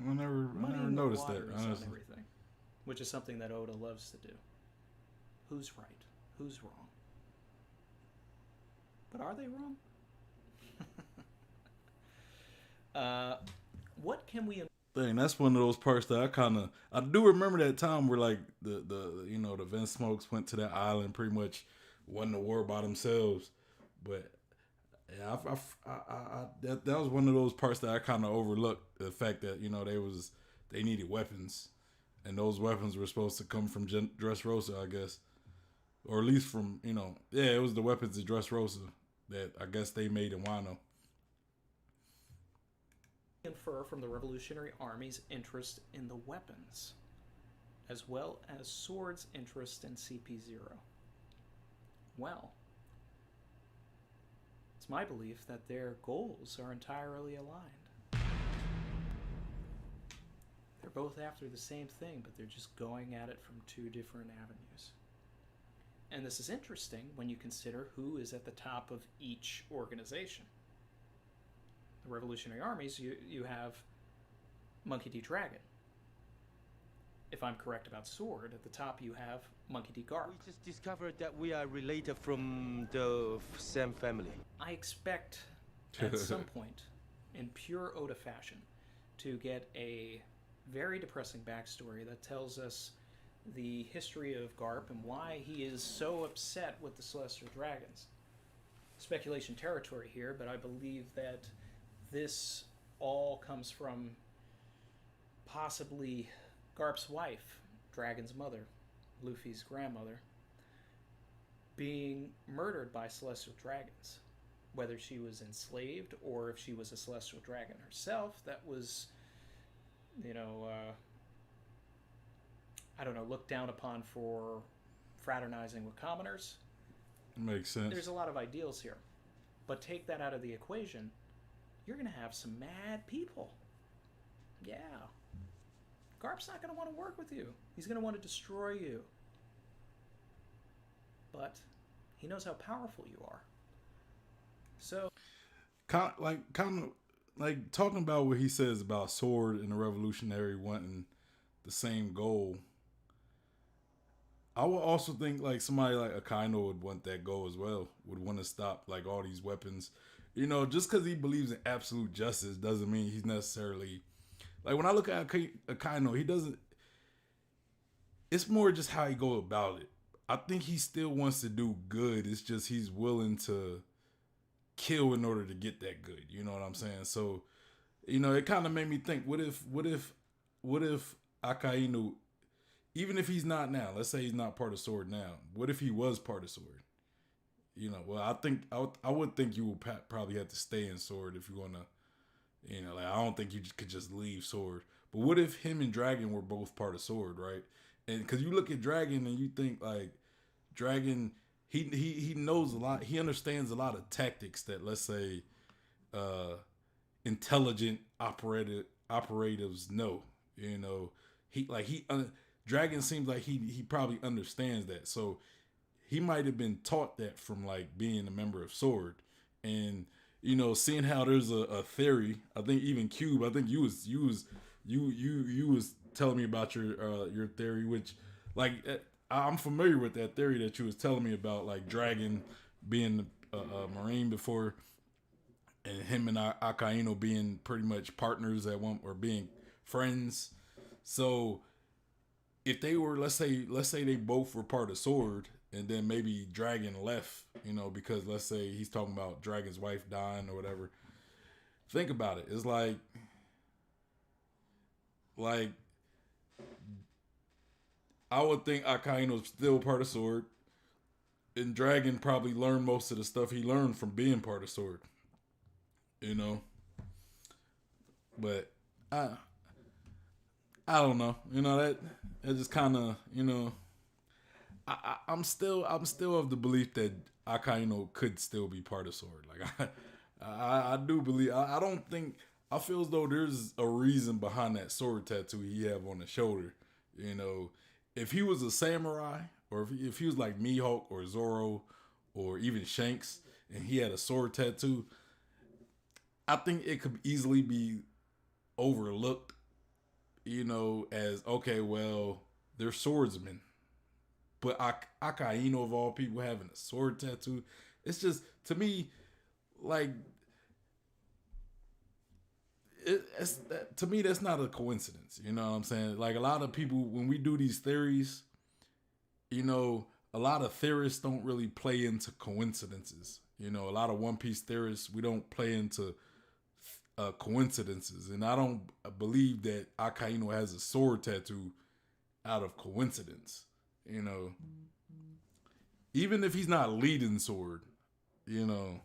I never noticed that, honestly. Everything, which is something that Oda loves to do. Who's right? Who's wrong? But are they wrong? What can we... Dang, that's one of those parts that I do remember that time where like the the Vince Smokes went to that island, pretty much won the war by themselves. But yeah, that was one of those parts that I kind of overlooked, the fact that they needed weapons, and those weapons were supposed to come from Dressrosa, I guess, or at least from it was the weapons of Dressrosa that I guess they made in Wano. Infer from the Revolutionary Army's interest in the weapons, as well as Sword's interest in CP0. Well, it's my belief that their goals are entirely aligned. They're both after the same thing, but they're just going at it from two different avenues. And this is interesting when you consider who is at the top of each organization. The Revolutionary Armies, you have Monkey D. Dragon. If I'm correct about Sword, at the top you have Monkey D. Garp. We just discovered that we are related from the same family. I expect at some point, in pure Oda fashion, to get a very depressing backstory that tells us the history of Garp and why he is so upset with the Celestial Dragons. Speculation territory here, but I believe that this all comes from possibly Garp's wife, Dragon's mother, Luffy's grandmother, being murdered by Celestial Dragons. Whether she was enslaved or if she was a Celestial Dragon herself, that was, looked down upon for fraternizing with commoners. Makes sense. There's a lot of ideals here. But take that out of the equation, you're going to have some mad people. Yeah. Garp's not going to want to work with you. He's going to want to destroy you. But he knows how powerful you are. So, kind of like talking about what he says about Sword and the Revolutionary wanting the same goal. I would also think like somebody like Akainu would want that goal as well. Would want to stop like all these weapons. Just because he believes in absolute justice doesn't mean he's necessarily like when I look at Akainu, he doesn't. It's more just how he go about it. I think he still wants to do good. It's just he's willing to kill in order to get that good. You know what I'm saying? So, it kind of made me think: what if Akainu, even if he's not now, let's say he's not part of Sword now, what if he was part of Sword? Well, I would think you would probably have to stay in Sword if you want to, I don't think you could just leave Sword. But what if him and Dragon were both part of Sword, right? And because you look at Dragon and you think like Dragon, he knows a lot. He understands a lot of tactics that, let's say, intelligent operatives know. Dragon seems like he probably understands that. So he might have been taught that from like being a member of Sword, and seeing how there's a theory. I think even Cube. I think you was telling me about your theory, which like I'm familiar with that theory that you was telling me about, like Dragon being a Marine before, and him and Akainu being pretty much partners at one, or being friends. So if they were, let's say they both were part of Sword, and then maybe Dragon left, because let's say he's talking about Dragon's wife dying or whatever. Think about it. It's like I would think Akaino's still part of Sword, and Dragon probably learned most of the stuff he learned from being part of Sword. But I don't know. That just kind of, I'm still of the belief that Akainu could still be part of Sword. Like I do believe. I don't think. I feel as though there's a reason behind that sword tattoo he have on the shoulder. If he was a samurai, or if he was like Mihawk or Zoro, or even Shanks, and he had a sword tattoo, I think it could easily be overlooked. As okay, well, they're swordsmen. But Akainu, of all people, having a sword tattoo, it's just, to me, like, to me, that's not a coincidence. You know what I'm saying? Like a lot of people, when we do these theories, you know, a lot of theorists don't really play into coincidences. You know, a lot of One Piece theorists, we don't play into coincidences. And I don't believe that Akainu has a sword tattoo out of coincidence. You know, even if he's not leading sword, you know.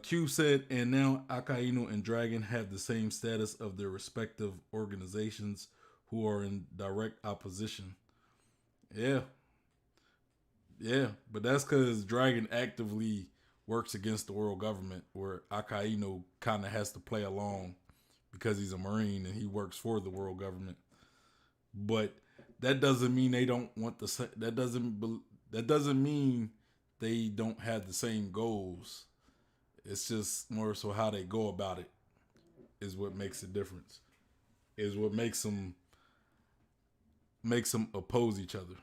Q said, and now Akainu and Dragon have the same status of their respective organizations who are in direct opposition. Yeah. Yeah, but that's because Dragon actively works against the world government, where Akainu kind of has to play along because he's a Marine and he works for the world government. But that doesn't mean they don't want the. That doesn't mean they don't have the same goals. It's just more so how they go about it is what makes a difference. Is what makes them oppose each other.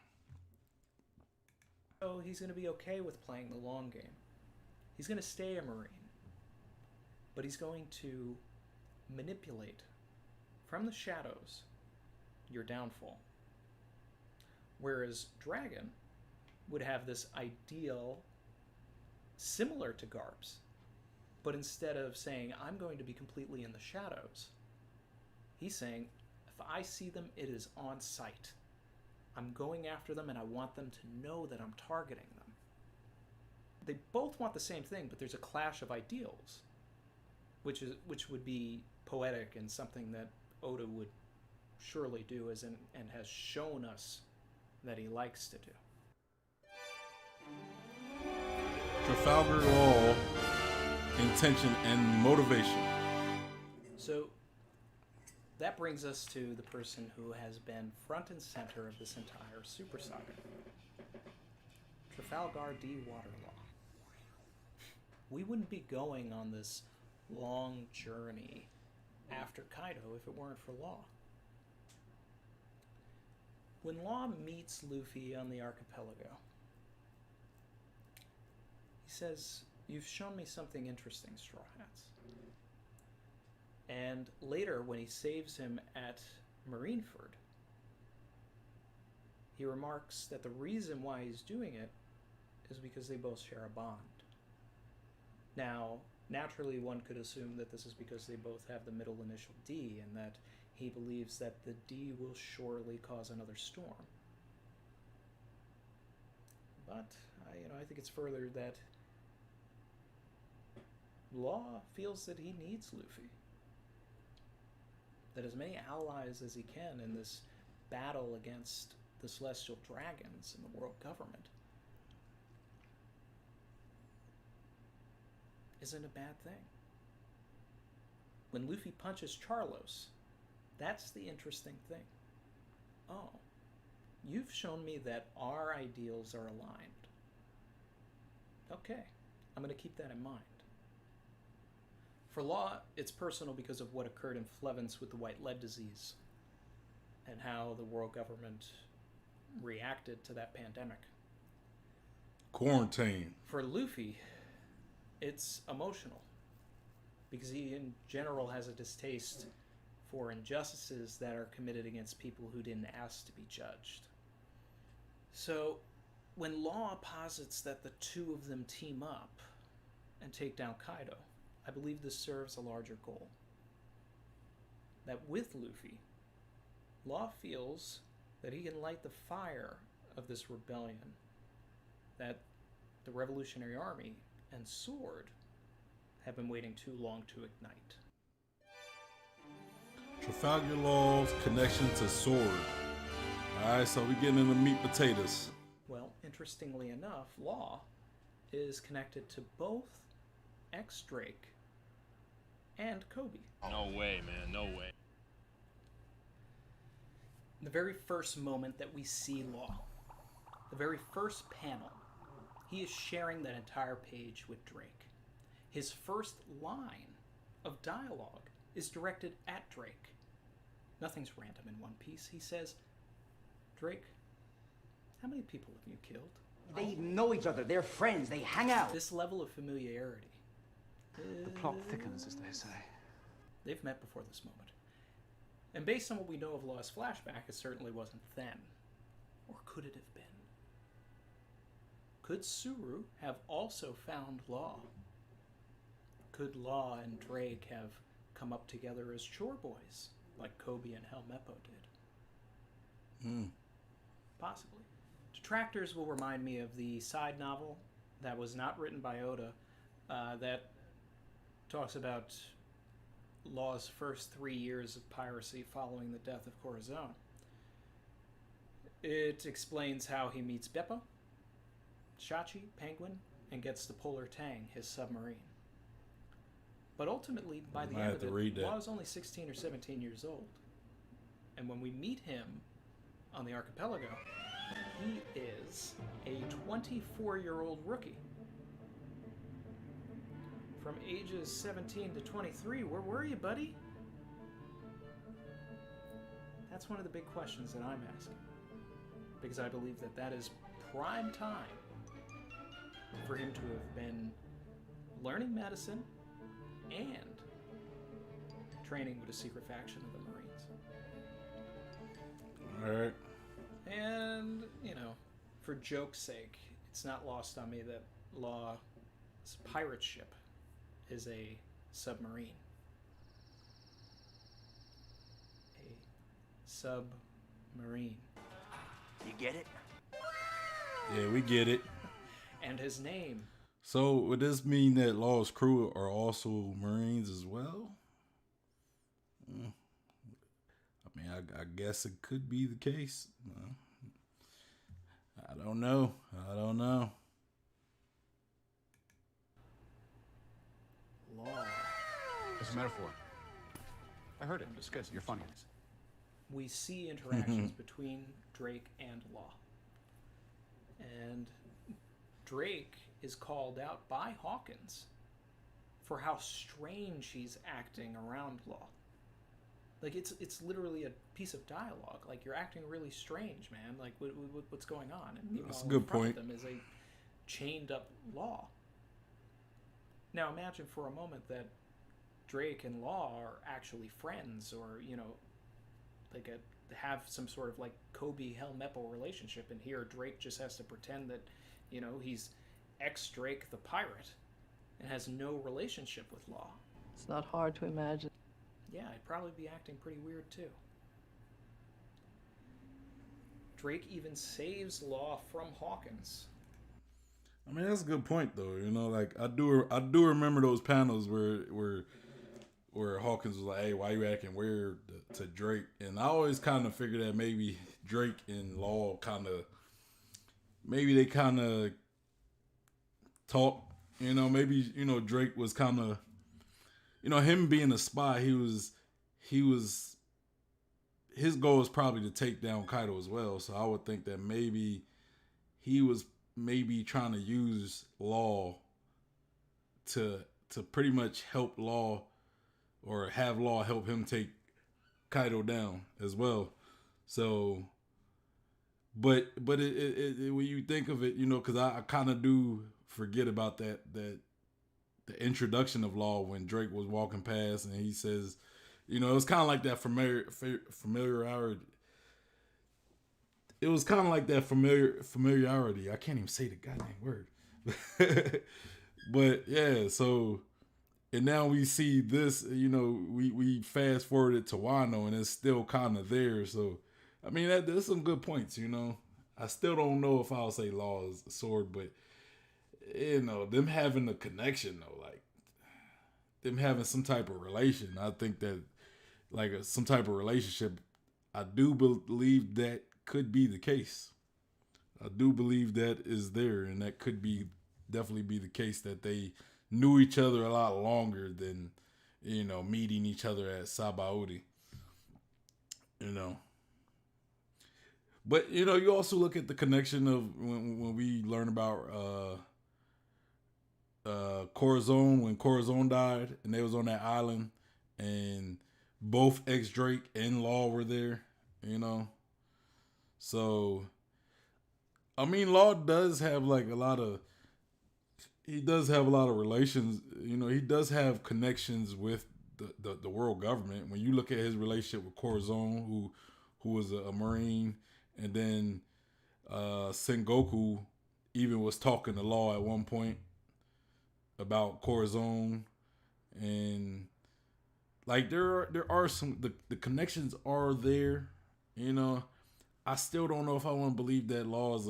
So he's going to be okay with playing the long game. He's going to stay a Marine. But he's going to manipulate from the shadows your downfall. Whereas Dragon would have this ideal similar to Garp's. But instead of saying, I'm going to be completely in the shadows, he's saying, if I see them, it is on sight. I'm going after them and I want them to know that I'm targeting them. They both want the same thing, but there's a clash of ideals, which would be poetic and something that Oda would surely do and has shown us that he likes to do. Trafalgar Law, intention and motivation. So that brings us to the person who has been front and center of this entire Super Saga. Trafalgar D. Waterlaw. We wouldn't be going on this long journey after Kaido if it weren't for Law. When Law meets Luffy on the archipelago, he says, "You've shown me something interesting, Straw Hats." And later, when he saves him at Marineford, he remarks that the reason why he's doing it is because they both share a bond. Now, naturally, one could assume that this is because they both have the middle initial D, and that he believes that the D will surely cause another storm. But I think it's further that Law feels that he needs Luffy. That as many allies as he can in this battle against the Celestial Dragons and the world government isn't a bad thing. When Luffy punches Charlos, that's the interesting thing. Oh, you've shown me that our ideals are aligned. Okay, I'm going to keep that in mind. For Law, it's personal because of what occurred in Flevens with the white lead disease and how the world government reacted to that pandemic. Quarantine. For Luffy, it's emotional because he in general has a distaste for injustices that are committed against people who didn't ask to be judged. So when Law posits that the two of them team up and take down Kaido, I believe this serves a larger goal. That with Luffy, Law feels that he can light the fire of this rebellion, that the Revolutionary Army and Sword have been waiting too long to ignite. Trafalgar Law's connection to Sword. Alright, so we're getting into meat potatoes. Well, interestingly enough, Law is connected to both X-Drake and Kobe. No way, man, no way. The very first moment that we see Law, the very first panel, he is sharing that entire page with Drake. His first line of dialogue is directed at Drake. Nothing's random in One Piece. He says, "Drake, how many people have you killed?" They know each other. They're friends. They hang out. This level of familiarity The plot thickens, as they say. They've met before this moment. And based on what we know of Law's flashback, it certainly wasn't then. Or could it have been? Could Suru have also found Law? Could Law and Drake have come up together as chore boys, like Kobe and Helmeppo did? Possibly. Detractors will remind me of the side novel that was not written by Oda that talks about Law's first 3 years of piracy following the death of Corazon. It explains how he meets Beppo, Shachi, Penguin, and gets the Polar Tang, his submarine. But ultimately, by the end of it, Law is only 16 or 17 years old. And when we meet him on the archipelago, he is a 24-year-old rookie. From ages 17 to 23, where were you, buddy? That's one of the big questions that I'm asking. Because I believe that that is prime time for him to have been learning medicine and training with a secret faction of the Marines. Alright. And, you know, for joke's sake, it's not lost on me that Law's pirate ship is a submarine. A submarine. You get it? Yeah, we get it. And his name. So, would this mean that Law's crew are also Marines as well? I mean, I guess it could be the case. I don't know. Law. It's a metaphor. I heard it. It's good. You're funny. We see interactions between Drake and Law. And Drake is called out by Hawkins for how strange he's acting around Law. Like, it's literally a piece of dialogue. Like, you're acting really strange, man. Like, what's going on? And that's a good point. Them is a chained up Law. Now, imagine for a moment that Drake and Law are actually friends, or, you know, like have some sort of like Kobe Helmeppo relationship, and here Drake just has to pretend that, you know, he's ex-Drake the pirate and has no relationship with Law. It's not hard to imagine. Yeah, I'd probably be acting pretty weird too. Drake even saves Law from Hawkins. I mean, that's a good point, though. You know, like I do remember those panels where Hawkins was like, "Hey, why you acting weird?" to Drake, and I always kind of figured that maybe Drake and Law they kind of talk. You know, maybe, you know, Drake was kind of, you know, him being a spy, his goal is probably to take down Kaido as well. So I would think that maybe he was trying to use Law to pretty much help Law, or have Law help him take Kaido down as well. So, but it when you think of it, you know, because I kind of do forget about that the introduction of Law when Drake was walking past and he says, you know, it was kind of like that familiarity. It was kind of like that familiarity. I can't even say the goddamn word. But yeah, so, and now we see this, you know, we fast forwarded to Wano and it's still kind of there. So, I mean, there's some good points, you know. I still don't know if I'll say Law is a sword, but, you know, them having a connection, though, like, them having some type of relation, I think that, like, some type of relationship, I do believe that could be the case. I do believe that is there, and that could definitely be the case, that they knew each other a lot longer than, you know, meeting each other at Sabaody. You know. But, you know, you also look at the connection of when we learn about Corazon, when Corazon died and they was on that island and both ex-Drake and Law were there, you know. So, I mean, Law does have like a lot of, he does have a lot of relations. You know, he does have connections with the world government. When you look at his relationship with Corazon, who was a Marine, and then Sengoku even was talking to Law at one point about Corazon, and like there are some the connections are there. You know, I still don't know if I want to believe that Law is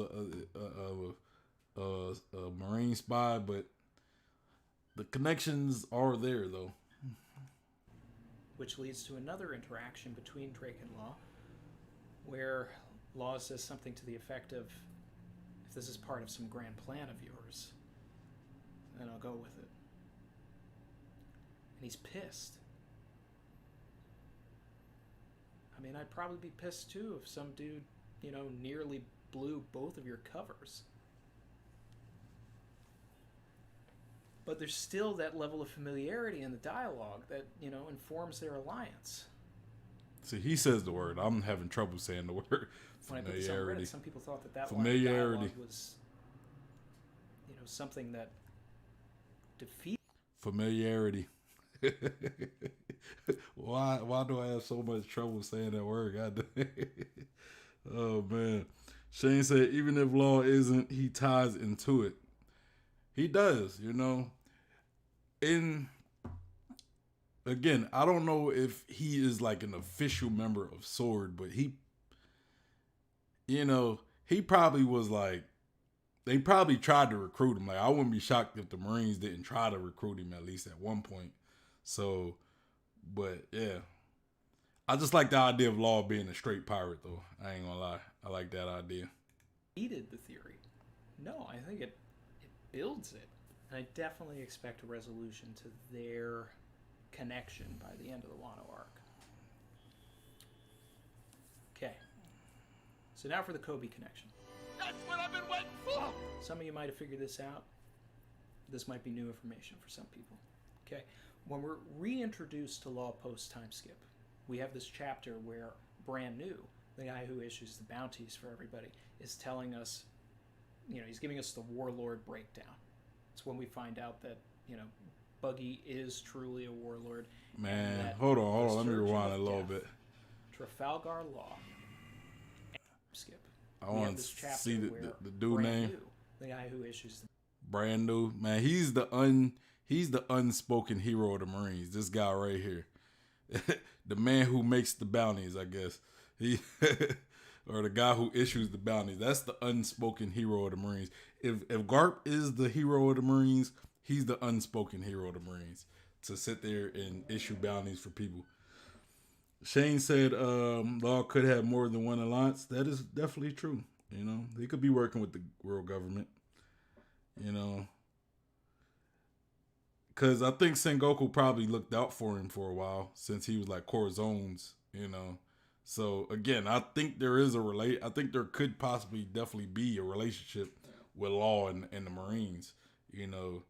a Marine spy, but the connections are there though. Which leads to another interaction between Drake and Law, where Law says something to the effect of, if this is part of some grand plan of yours, then I'll go with it. And he's pissed. I mean, I'd probably be pissed too if some dude, you know, nearly blew both of your covers. But there's still that level of familiarity in the dialogue that, you know, informs their alliance. See, he says the word. I'm having trouble saying the word. When I put this on Reddit, some people thought that familiarity line of dialogue was, you know, something that defeats familiarity. Why do I have so much trouble saying that word? God damn. Oh man. Shane said even if Law isn't, he ties into it. He does, you know. And again, I don't know if he is like an official member of Sword, but he, you know, he probably was like, they probably tried to recruit him. Like, I wouldn't be shocked if the Marines didn't try to recruit him at least at one point. So, but yeah. I just like the idea of Law being a straight pirate, though. I ain't gonna lie. I like that idea. Needed the theory. No, I think it builds it. And I definitely expect a resolution to their connection by the end of the Wano arc. Okay. So now for the Kobe connection. That's what I've been waiting for! Some of you might have figured this out. This might be new information for some people. Okay. When we're reintroduced to Law post time skip, we have this chapter where Brand New, the guy who issues the bounties for everybody, is telling us, you know, he's giving us the warlord breakdown. It's when we find out that, you know, Buggy is truly a warlord. Man, hold on. Let me rewind a little bit. Trafalgar Law. Skip. I want to see the dude name. New, the guy who issues the Brand New. Man, he's the unspoken hero of the Marines. This guy right here. The man who makes the bounties, I guess. He or the guy who issues the bounties. That's the unspoken hero of the Marines. If Garp is the hero of the Marines, he's the unspoken hero of the Marines. To sit there and issue bounties for people. Shane said Law could have more than one alliance. That is definitely true. You know, he could be working with the world government. You know, because I think Sengoku probably looked out for him for a while since he was like Corazon's, you know. So again, I think there is I think there could possibly definitely be a relationship with Law and the Marines, you know,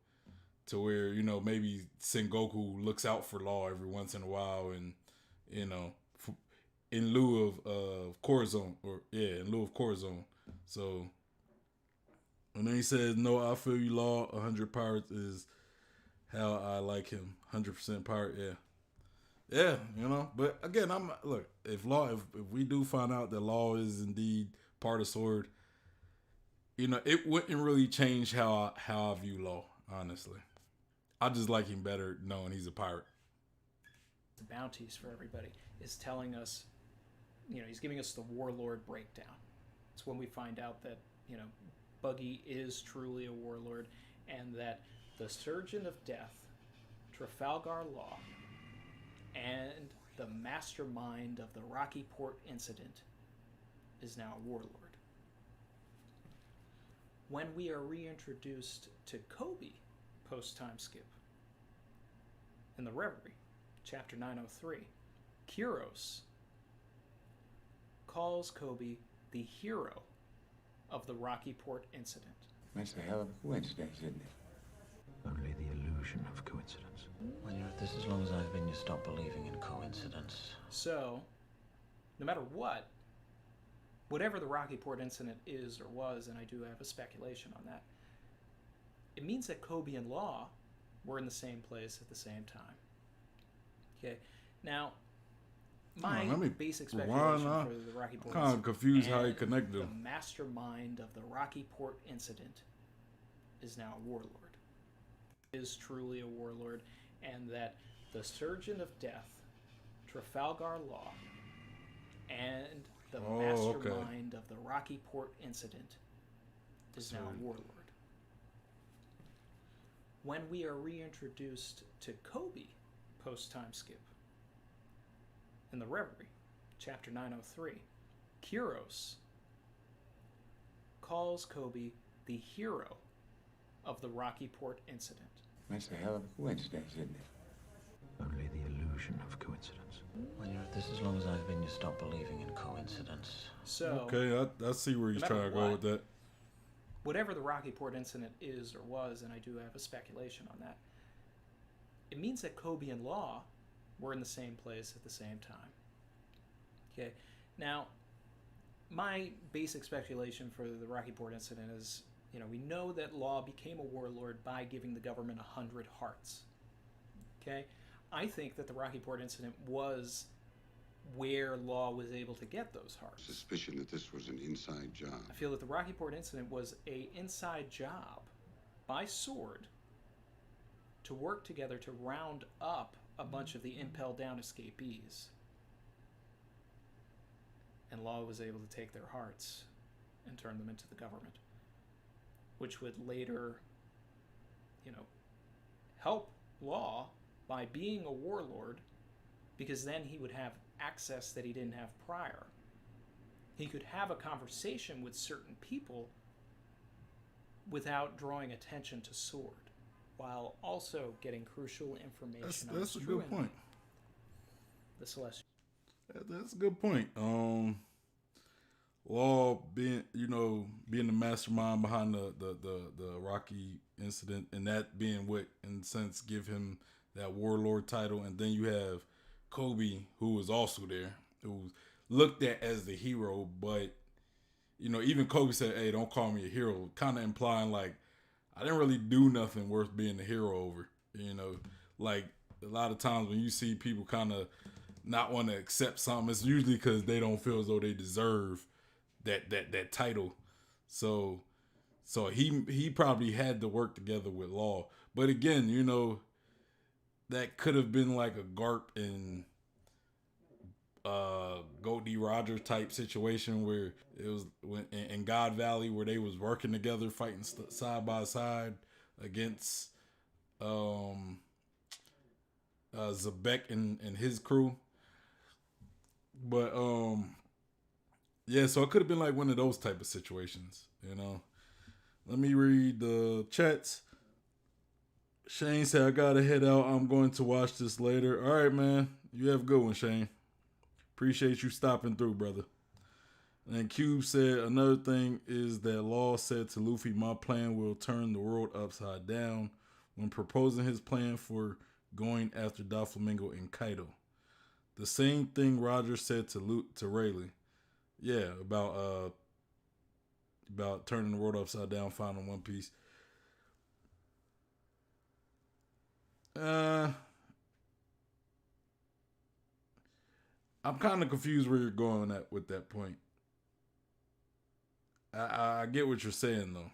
to where, you know, maybe Sengoku looks out for Law every once in a while and, you know, in lieu of Corazon, in lieu of Corazon. So, and then he says, no, I feel you, Law, 100 pirates is how I like him. 100% pirate, yeah. Yeah, you know, but again, if we do find out that Law is indeed part of Sword, you know, it wouldn't really change how I view Law, honestly. I just like him better knowing he's a pirate. The bounties for everybody is telling us, you know, he's giving us the warlord breakdown. It's when we find out that, you know, Buggy is truly a warlord and that the Surgeon of Death, Trafalgar Law, and the mastermind of the Rocky Port incident is now a warlord. When we are reintroduced to Kobe post-time skip in the Reverie, chapter 903, Kuros calls Kobe the hero of the Rocky Port incident. That's a hell of a coincidence, isn't it? Only the illusion of coincidence. When you're at this as long as I've been, you stop believing in coincidence. So, no matter what, whatever the Rocky Port incident is or was, and I do have a speculation on that, It means that Kobe and Law were in the same place at the same time. Okay, now my basic speculation for the Rocky Port I'm kind of confused how he connected the them. mastermind of the Rocky Port incident is now a warlord. Is truly a warlord, and that the Surgeon of Death, Trafalgar Law, and the mastermind of the Rocky Port incident is now a warlord. When we are reintroduced to Kobe post-time skip in the Reverie, chapter 903, Kyros calls Kobe the hero of the Rocky Port incident. That's a hell of a coincidence, isn't it? Only the illusion of coincidence. When you're at this as long as I've been, you stop believing in coincidence. So, okay, I see where he's trying to go with that. Whatever the Rocky Port incident is or was, and I do have a speculation on that, it means that Kobe and Law were in the same place at the same time. Okay, now, my basic speculation for the Rocky Port incident is, we know that Law became a warlord by giving the government 100 hearts. Okay, I think that the Rocky Port incident was where Law was able to get those hearts. Suspicion that this was an inside job. I feel that the Rocky Port incident was an inside job by Sword to work together to round up a bunch of the Impel Down escapees. And Law was able to take their hearts and turn them into the government, which would later, help Law by being a warlord, because then he would have access that he didn't have prior. He could have a conversation with certain people without drawing attention to Sword, while also getting crucial information on That's a good point. The Celestial. That's a good point. Law being the mastermind behind the Rocky incident, and that being what, in a sense, give him that warlord title. And then you have Kobe, who was also there, who was looked at as the hero, but even Kobe said, "Hey, don't call me a hero," kind of implying like I didn't really do nothing worth being the hero over. Like a lot of times when you see people kind of not want to accept something, it's usually because they don't feel as though they deserve that title. So he probably had to work together with Law. But again, that could have been like a Garp and Goldie Rogers type situation where it was in God Valley, where they was working together, fighting side by side against Zebek and his crew. But yeah, so it could have been like one of those type of situations, Let me read the chats. Shane said, "I gotta head out. I'm going to watch this later." All right, man. You have a good one, Shane. Appreciate you stopping through, brother. And Cube said, "Another thing is that Law said to Luffy, 'My plan will turn the world upside down,' when proposing his plan for going after Doflamingo and Kaido. The same thing Roger said to Rayleigh. Yeah, about turning the world upside down, finding One Piece. I'm kind of confused where you're going at with that point. I get what you're saying though,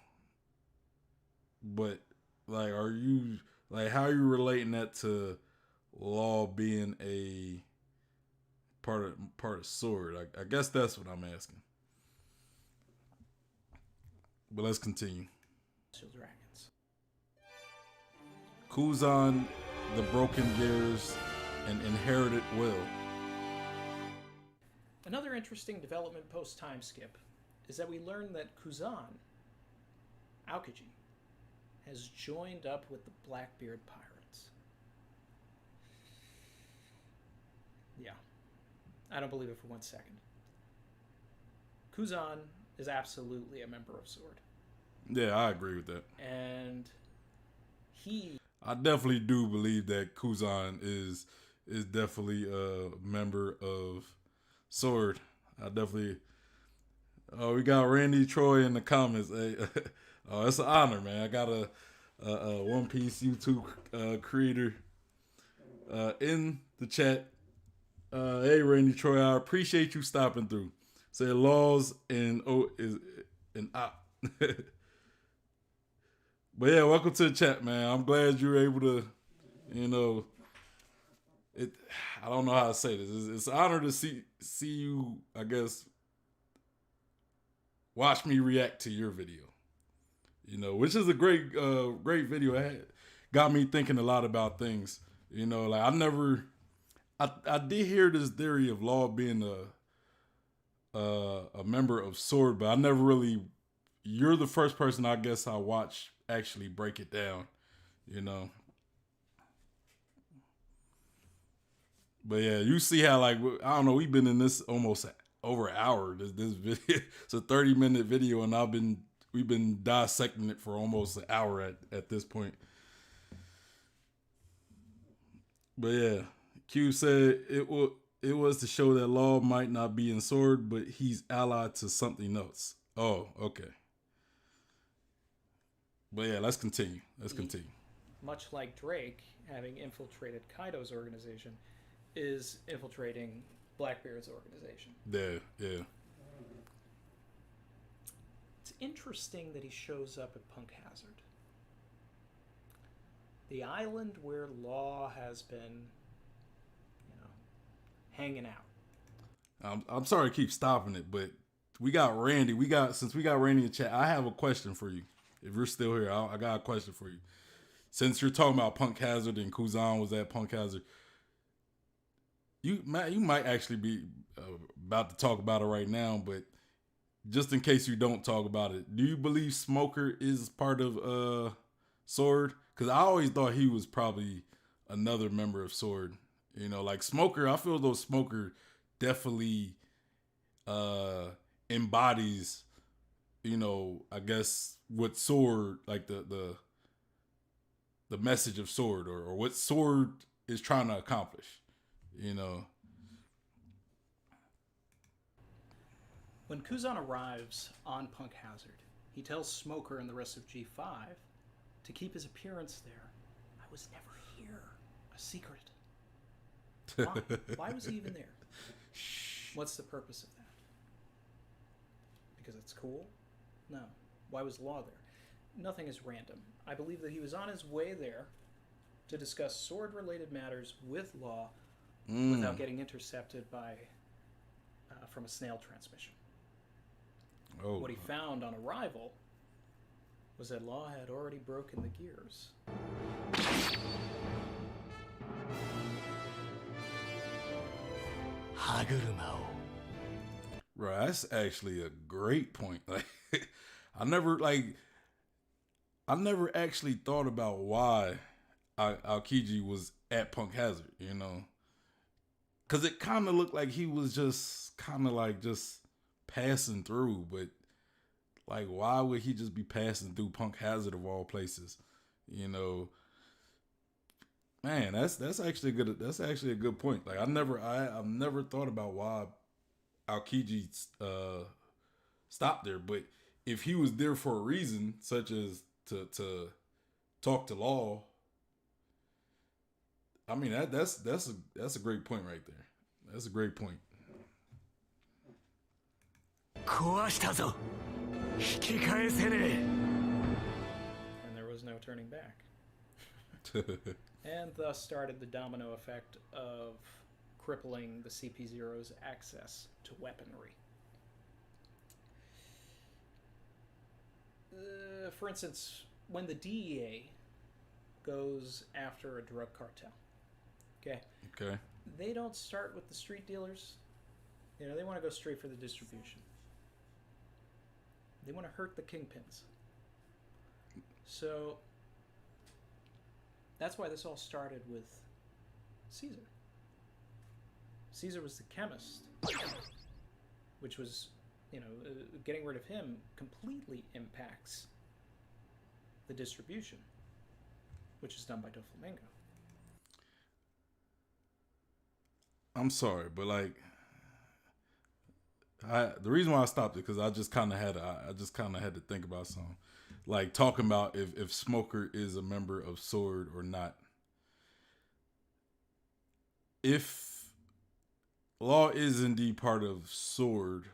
but like, how are you relating that to Law being a part of Sword? I guess that's what I'm asking. But let's continue. Dragons. Kuzan, the Broken Gears, and Inherited Will. Another interesting development post-time skip is that we learn that Kuzan, Aokiji, has joined up with the Blackbeard Pirates. Yeah. I don't believe it for 1 second. Kuzan is absolutely a member of Sword. Yeah, I agree with that. And I definitely do believe that Kuzan is definitely a member of Sword. I definitely. Oh, we got Randy Troy in the comments. Hey, oh, it's an honor, man. I gotta One Piece YouTube creator in the chat. Hey, Randy Troy, I appreciate you stopping through. Say laws and is an op. But yeah, welcome to the chat, man. I'm glad you were able to, I don't know how to say this. It's an honor to see you, I guess, watch me react to your video. Which is a great video. It got me thinking a lot about things. Like I did hear this theory of Law being a member of Sword, but I never really. You're the first person I guess I watch actually break it down. But yeah, you see how I don't know. We've been in this almost over an hour. This video, it's a 30-minute video, and we've been dissecting it for almost an hour at this point. But yeah, Q said it was to show that Law might not be in Sword, but he's allied to something else. Oh, okay. But yeah, let's continue. Much like Drake having infiltrated Kaido's organization, is infiltrating Blackbeard's organization. Yeah. It's interesting that he shows up at Punk Hazard, the island where Law has been, hanging out. I'm sorry to keep stopping it, but we got Randy. Since we got Randy in chat, I have a question for you. If you're still here, I got a question for you. Since you're talking about Punk Hazard and Kuzan was at Punk Hazard, you might actually be about to talk about it right now, but just in case you don't talk about it, do you believe Smoker is part of Sword? Because I always thought he was probably another member of Sword. Like Smoker, I feel though Smoker definitely embodies, I guess what Sword, like the message of Sword or what Sword is trying to accomplish. When Kuzan arrives on Punk Hazard, he tells Smoker and the rest of G5 to keep his appearance there. I was never here. A secret. Why? Why was he even there? What's the purpose of that? Because it's cool? No. Why was Law there? Nothing is random. I believe that he was on his way there to discuss sword-related matters with Law without getting intercepted from a snail transmission. Oh. What he found on arrival was that Law had already broken the gears. Right, that's actually a great point. Like, I never actually thought about why Aokiji was at Punk Hazard, because it kind of looked like he was just passing through, but like, why would he just be passing through Punk Hazard of all places? Man, that's actually a good point. Like, I've never thought about why Aokiji stopped there, but if he was there for a reason, such as to talk to Law, I mean that's a great point right there. That's a great point. And there was no turning back. And thus started the domino effect of crippling the CP0's access to weaponry. For instance, when the DEA goes after a drug cartel, okay, they don't start with the street dealers. They want to go straight for the distribution. They want to hurt the kingpins. So that's why this all started with Caesar. Caesar was the chemist, which was, getting rid of him completely impacts the distribution, which is done by Doflamingo. I'm sorry, but the reason why I stopped it because I just kind of had to think about something. like talking about if Smoker is a member of Sword or not. If Law is indeed part of Sword,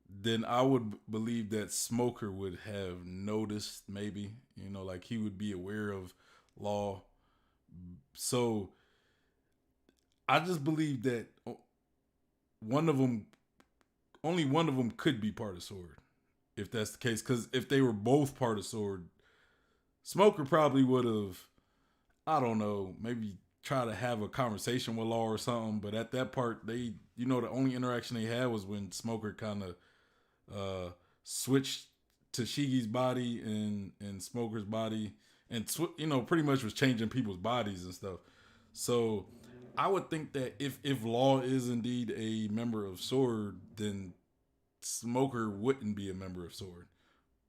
then I would believe that Smoker would have noticed, maybe, like he would be aware of Law. So I just believe that only one of them could be part of Sword, if that's the case. Because if they were both part of Sword, Smoker probably would have, I don't know, maybe try to have a conversation with Law or something. But at that part, the only interaction they had was when Smoker kind of switched to Shigi's body and Smoker's body, and pretty much was changing people's bodies and stuff. So I would think that if Law is indeed a member of Sword, then Smoker wouldn't be a member of Sword.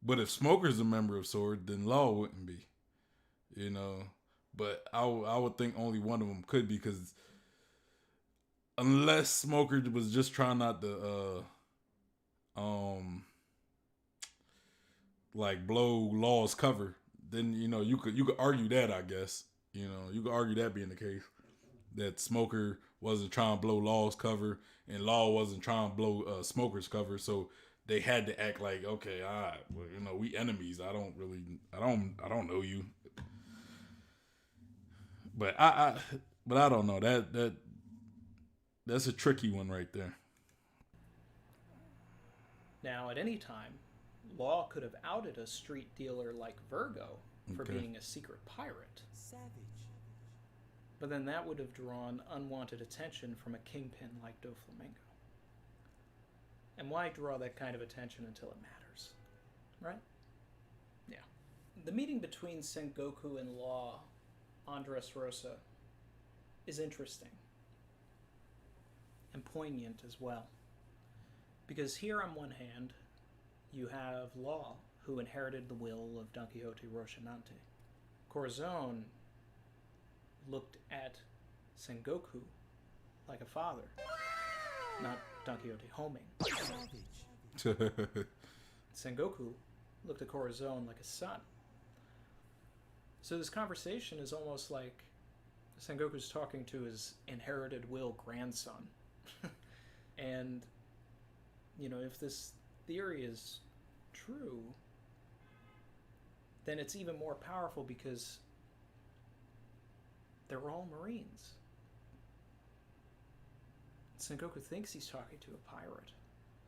But if Smoker's a member of Sword, then Law wouldn't be. But I would think only one of them could be, because unless Smoker was just trying not to like blow Law's cover, then you could argue that, I guess. You could argue that being the case, that Smoker wasn't trying to blow Law's cover and Law wasn't trying to blow Smoker's cover, so they had to act like, okay, all right, well, we enemies. I don't know you. But I don't know. That's a tricky one right there. Now, at any time, Law could have outed a street dealer like Virgo for being a secret pirate. Savage. But then that would have drawn unwanted attention from a kingpin like Doflamingo. And why draw that kind of attention until it matters? Right? Yeah. The meeting between Sengoku and Law on Dressrosa is interesting and poignant as well. Because here on one hand, you have Law, who inherited the will of Don Quixote Rocinante. Corazon looked at Sengoku like a father, not Don Quixote homing. Sengoku looked at Corazon like a son. So this conversation is almost like Sengoku's talking to his inherited will grandson. And, if this theory is true, then it's even more powerful because they're all Marines. Sengoku thinks he's talking to a pirate,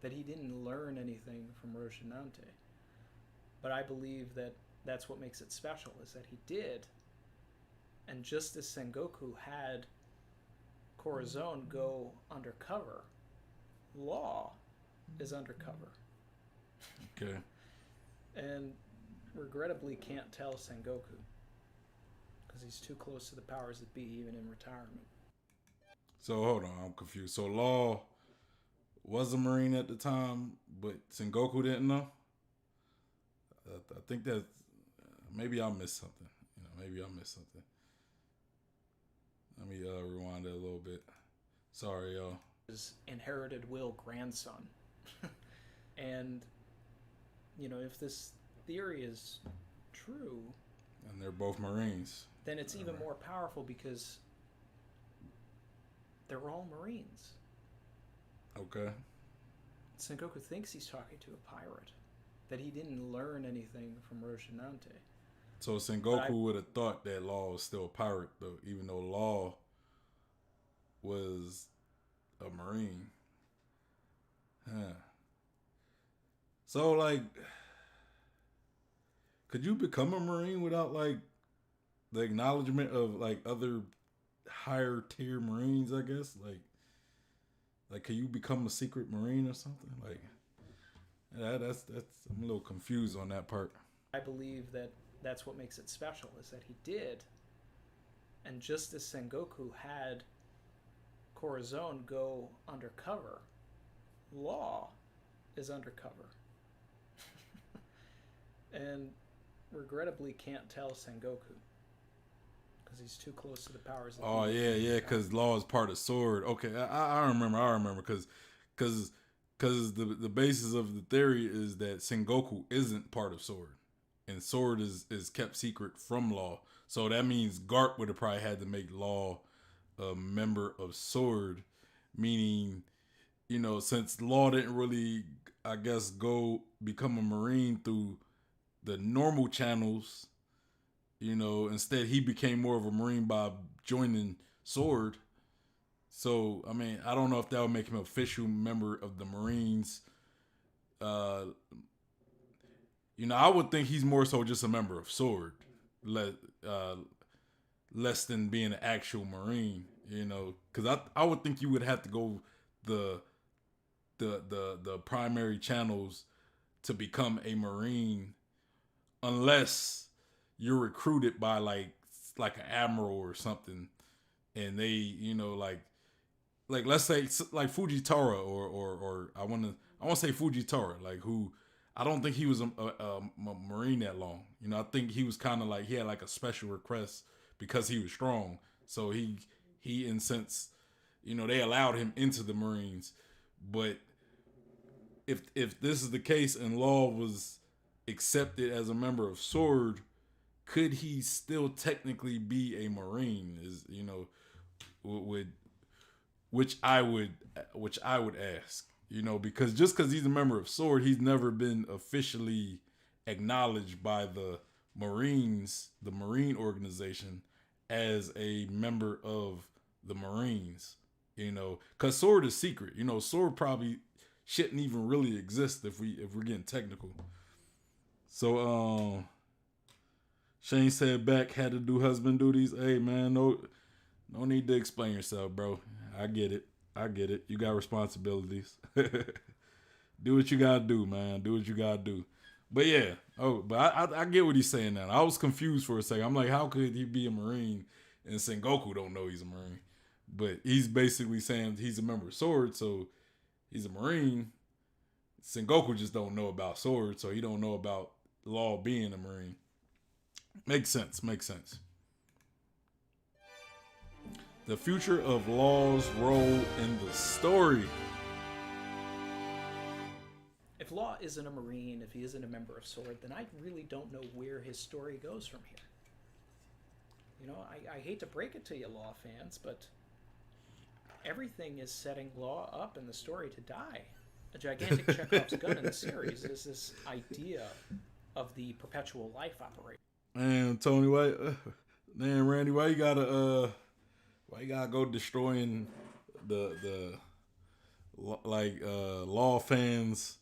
that he didn't learn anything from Rocinante. But I believe that that's what makes it special, is that he did. And just as Sengoku had Corazon go undercover, Law is undercover. Okay. And regrettably can't tell Sengoku, because he's too close to the powers that be, even in retirement. So hold on, I'm confused. So Law was a Marine at the time, but Sengoku didn't know? I think that maybe I missed something. Let me rewind that a little bit. Sorry, y'all. His inherited will grandson. And, if this theory is true... And they're both Marines. Then it's even more powerful because they're all Marines. Okay. Sengoku thinks he's talking to a pirate, that he didn't learn anything from Rocinante. So Sengoku would have thought that Law was still a pirate, though, even though Law was a Marine. Huh. So, like, could you become a Marine without, like, the acknowledgement of, like, other higher tier Marines, I guess? Like, can you become a secret Marine or something? Like, that's I'm a little confused on that part. I believe that that's what makes it special, is that he did. And just as Sengoku had Corazon go undercover, Law is undercover. And regrettably can't tell Sengoku, because he's too close to the powers. Oh, yeah, because Law is part of Sword. Okay, I remember, because because the basis of the theory is that Sengoku isn't part of Sword, and Sword is kept secret from Law. So that means Garp would have probably had to make Law a member of Sword, meaning, you know, since Law didn't really, I guess, go become a Marine through the normal channels, you know, instead he became more of a Marine by joining Sword. So, I mean, I don't know if that would make him an official member of the Marines. You know, I would think he's more so just a member of Sword, less than being an actual Marine, you know, because I would think you would have to go the primary channels to become a Marine, unless you're recruited by like an admiral or something, and they, you know, like let's say like Fujitora or I want to say Fujitora, like, who I don't think he was a Marine that long. You know, I think he was kind of like, he had like a special request because he was strong. So he in sense, you know, they allowed him into the Marines. But if this is the case and Law was accepted as a member of Sword, could he still technically be a Marine? Is, you know, which I would ask, you know, because just because he's a member of Sword, he's never been officially acknowledged by the Marines, the Marine organization, as a member of the Marines, you know, because Sword is secret. You know, Sword probably shouldn't even really exist if we're getting technical. So Shane said back had to do husband duties. Hey man, no need to explain yourself, bro. I get it. You got responsibilities. Do what you gotta do, man. Do what you gotta do. But yeah, but I get what he's saying now. I was confused for a second. I'm like, how could he be a Marine and Sengoku don't know he's a Marine? But he's basically saying he's a member of Sword, so he's a Marine. Sengoku just don't know about Sword, so he don't know about Law being a Marine. Makes sense. The future of Law's role in the story. If Law isn't a Marine, if he isn't a member of Sword, then I really don't know where his story goes from here. You know, I hate to break it to you, Law fans, but everything is setting Law up in the story to die. A gigantic Chekhov's gun in the series is this idea of the perpetual life operation. Man, Tony, Randy, why you gotta go destroying the Law fans?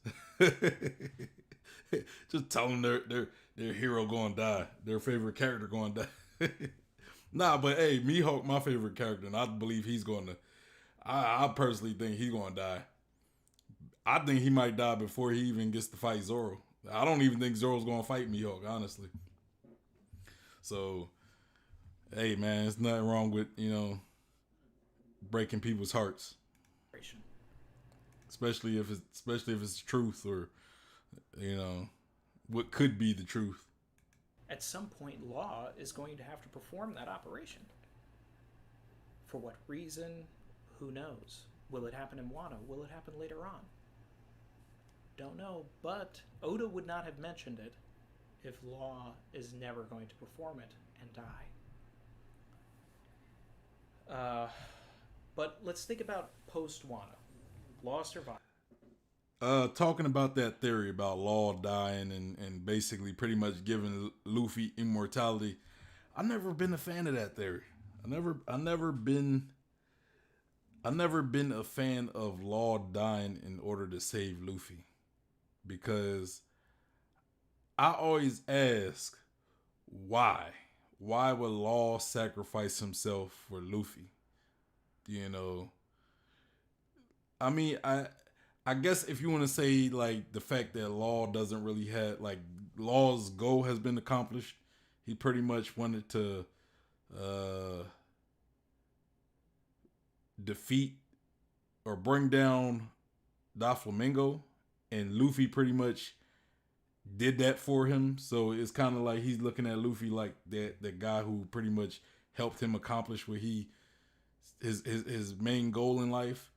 Just tell them their hero gonna die, their favorite character gonna die. Nah, but hey, Mihawk, my favorite character, and I believe he's going to. I personally think he's gonna die. I think he might die before he even gets to fight Zoro. I don't even think Zoro's gonna fight Mihawk, honestly. So, hey man, there's nothing wrong with, you know, breaking people's hearts, especially if it's truth, or, you know, what could be the truth. At some point, Law is going to have to perform that operation. For what reason? Who knows? Will it happen in Wano? Will it happen later on? Don't know, but Oda would not have mentioned it if Law is never going to perform it and die. But let's think about post-Wano. Law survived. Talking about that theory about Law dying and basically pretty much giving Luffy immortality, I've never been a fan of that theory. I never been a fan of Law dying in order to save Luffy, because I always ask, why would Law sacrifice himself for Luffy? You know, I mean, I guess if you want to say like the fact that Law doesn't really have, like, Law's goal has been accomplished. He pretty much wanted to defeat or bring down Doflamingo, and Luffy pretty much did that for him. So it's kind of like he's looking at Luffy like that guy who pretty much helped him accomplish what his main goal in life.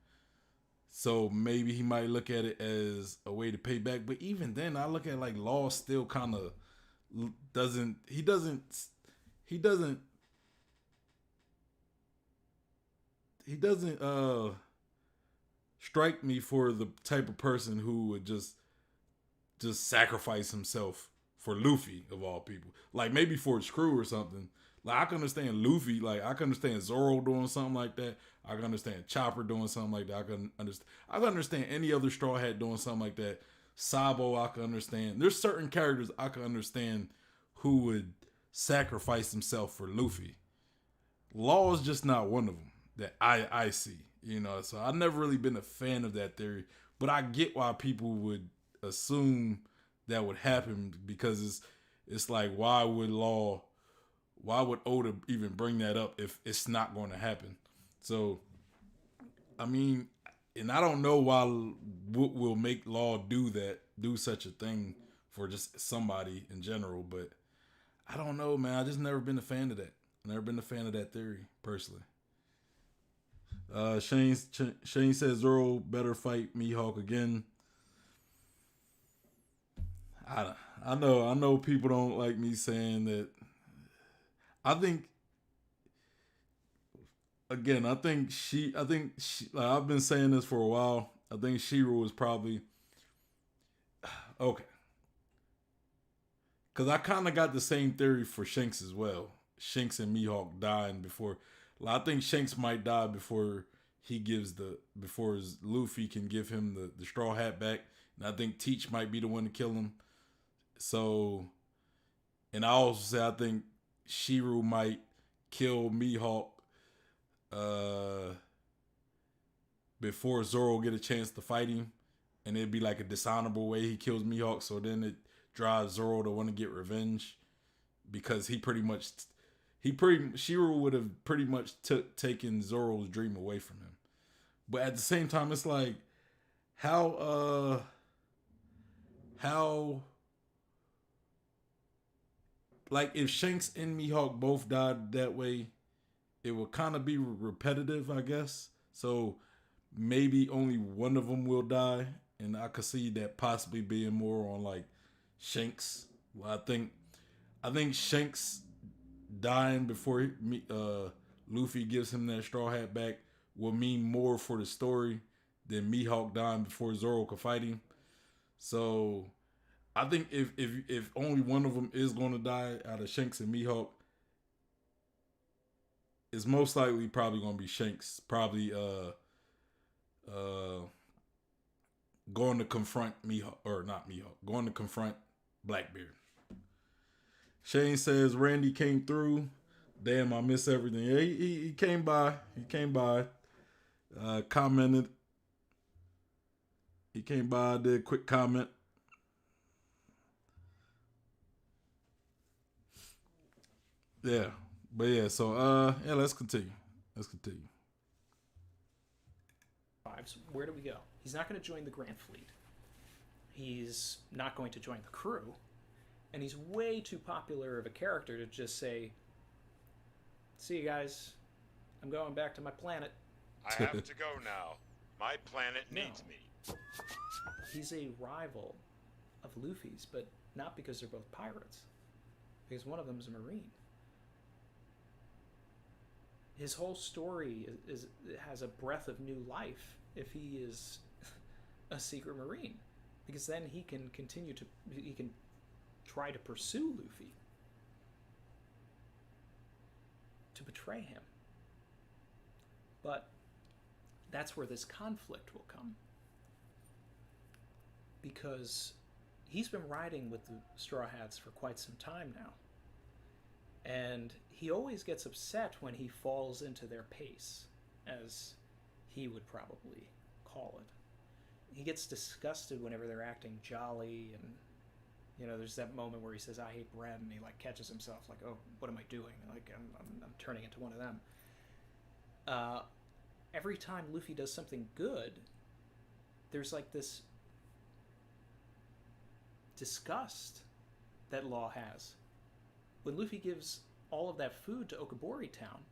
So maybe he might look at it as a way to pay back. But even then, I look at like Law still kind of doesn't strike me for the type of person who would just sacrifice himself for Luffy of all people. Like maybe for his crew or something. Like I can understand Luffy, like I can understand Zoro doing something like that. I can understand Chopper doing something like that. I can understand any other Straw Hat doing something like that. Sabo, I can understand. There's certain characters I can understand who would sacrifice himself for Luffy. Law is just not one of them that I see, you know. So I've never really been a fan of that theory, but I get why people would assume that would happen because it's like why would Oda even bring that up if it's not going to happen? So, I mean, and I don't know why what will make Law do such a thing for just somebody in general, but I don't know, man. I just never been a fan of that. Never been a fan of that theory, personally. Shane says Zoro better fight Mihawk again. I know people don't like me saying that. I think like I've been saying this for a while. I think Shiro was probably okay. Cause I kind of got the same theory for Shanks as well. Shanks and Mihawk dying before. Like, I think Shanks might die before Luffy can give him the straw hat back. And I think Teach might be the one to kill him. So, and I also say I think Shiro might kill Mihawk before Zoro get a chance to fight him, and it'd be like a dishonorable way he kills Mihawk. So then it drives Zoro to want to get revenge because Shiro would have pretty much taken Zoro's dream away from him. But at the same time, it's like how like if Shanks and Mihawk both died that way, it would kind of be repetitive, I guess. So maybe only one of them will die, and I could see that possibly being more on like Shanks. Well, I think Shanks dying before Luffy gives him that straw hat back will mean more for the story than Mihawk dying before Zoro could fight him. So I think if only one of them is going to die out of Shanks and Mihawk, it's most likely probably going to be Shanks. Probably going to confront Mihawk, or not Mihawk, going to confront Blackbeard. Shane says Randy came through. Damn, I miss everything. Yeah, he came by. He came by. Commented. He came by, did a quick comment. Yeah. But yeah, so yeah, let's continue. Where do we go? He's not going to join the Grand Fleet. He's not going to join the crew. And he's way too popular of a character to just say, "See you guys. I'm going back to my planet." I have to go now. My planet needs me. He's a rival of Luffy's, but not because they're both pirates. Because one of them is a Marine. His whole story has a breath of new life if he is a secret Marine, because then he can try to pursue Luffy, to betray him. But that's where this conflict will come, because he's been riding with the Straw Hats for quite some time now. And he always gets upset when he falls into their pace, as he would probably call it. He gets disgusted whenever they're acting jolly, and you know, there's that moment where he says, "I hate bread," and he like catches himself like, "Oh, what am I doing? Like I'm turning into one of them." Every time Luffy does something good, there's like this disgust that Law has. When Luffy gives all of that food to Okabori Town,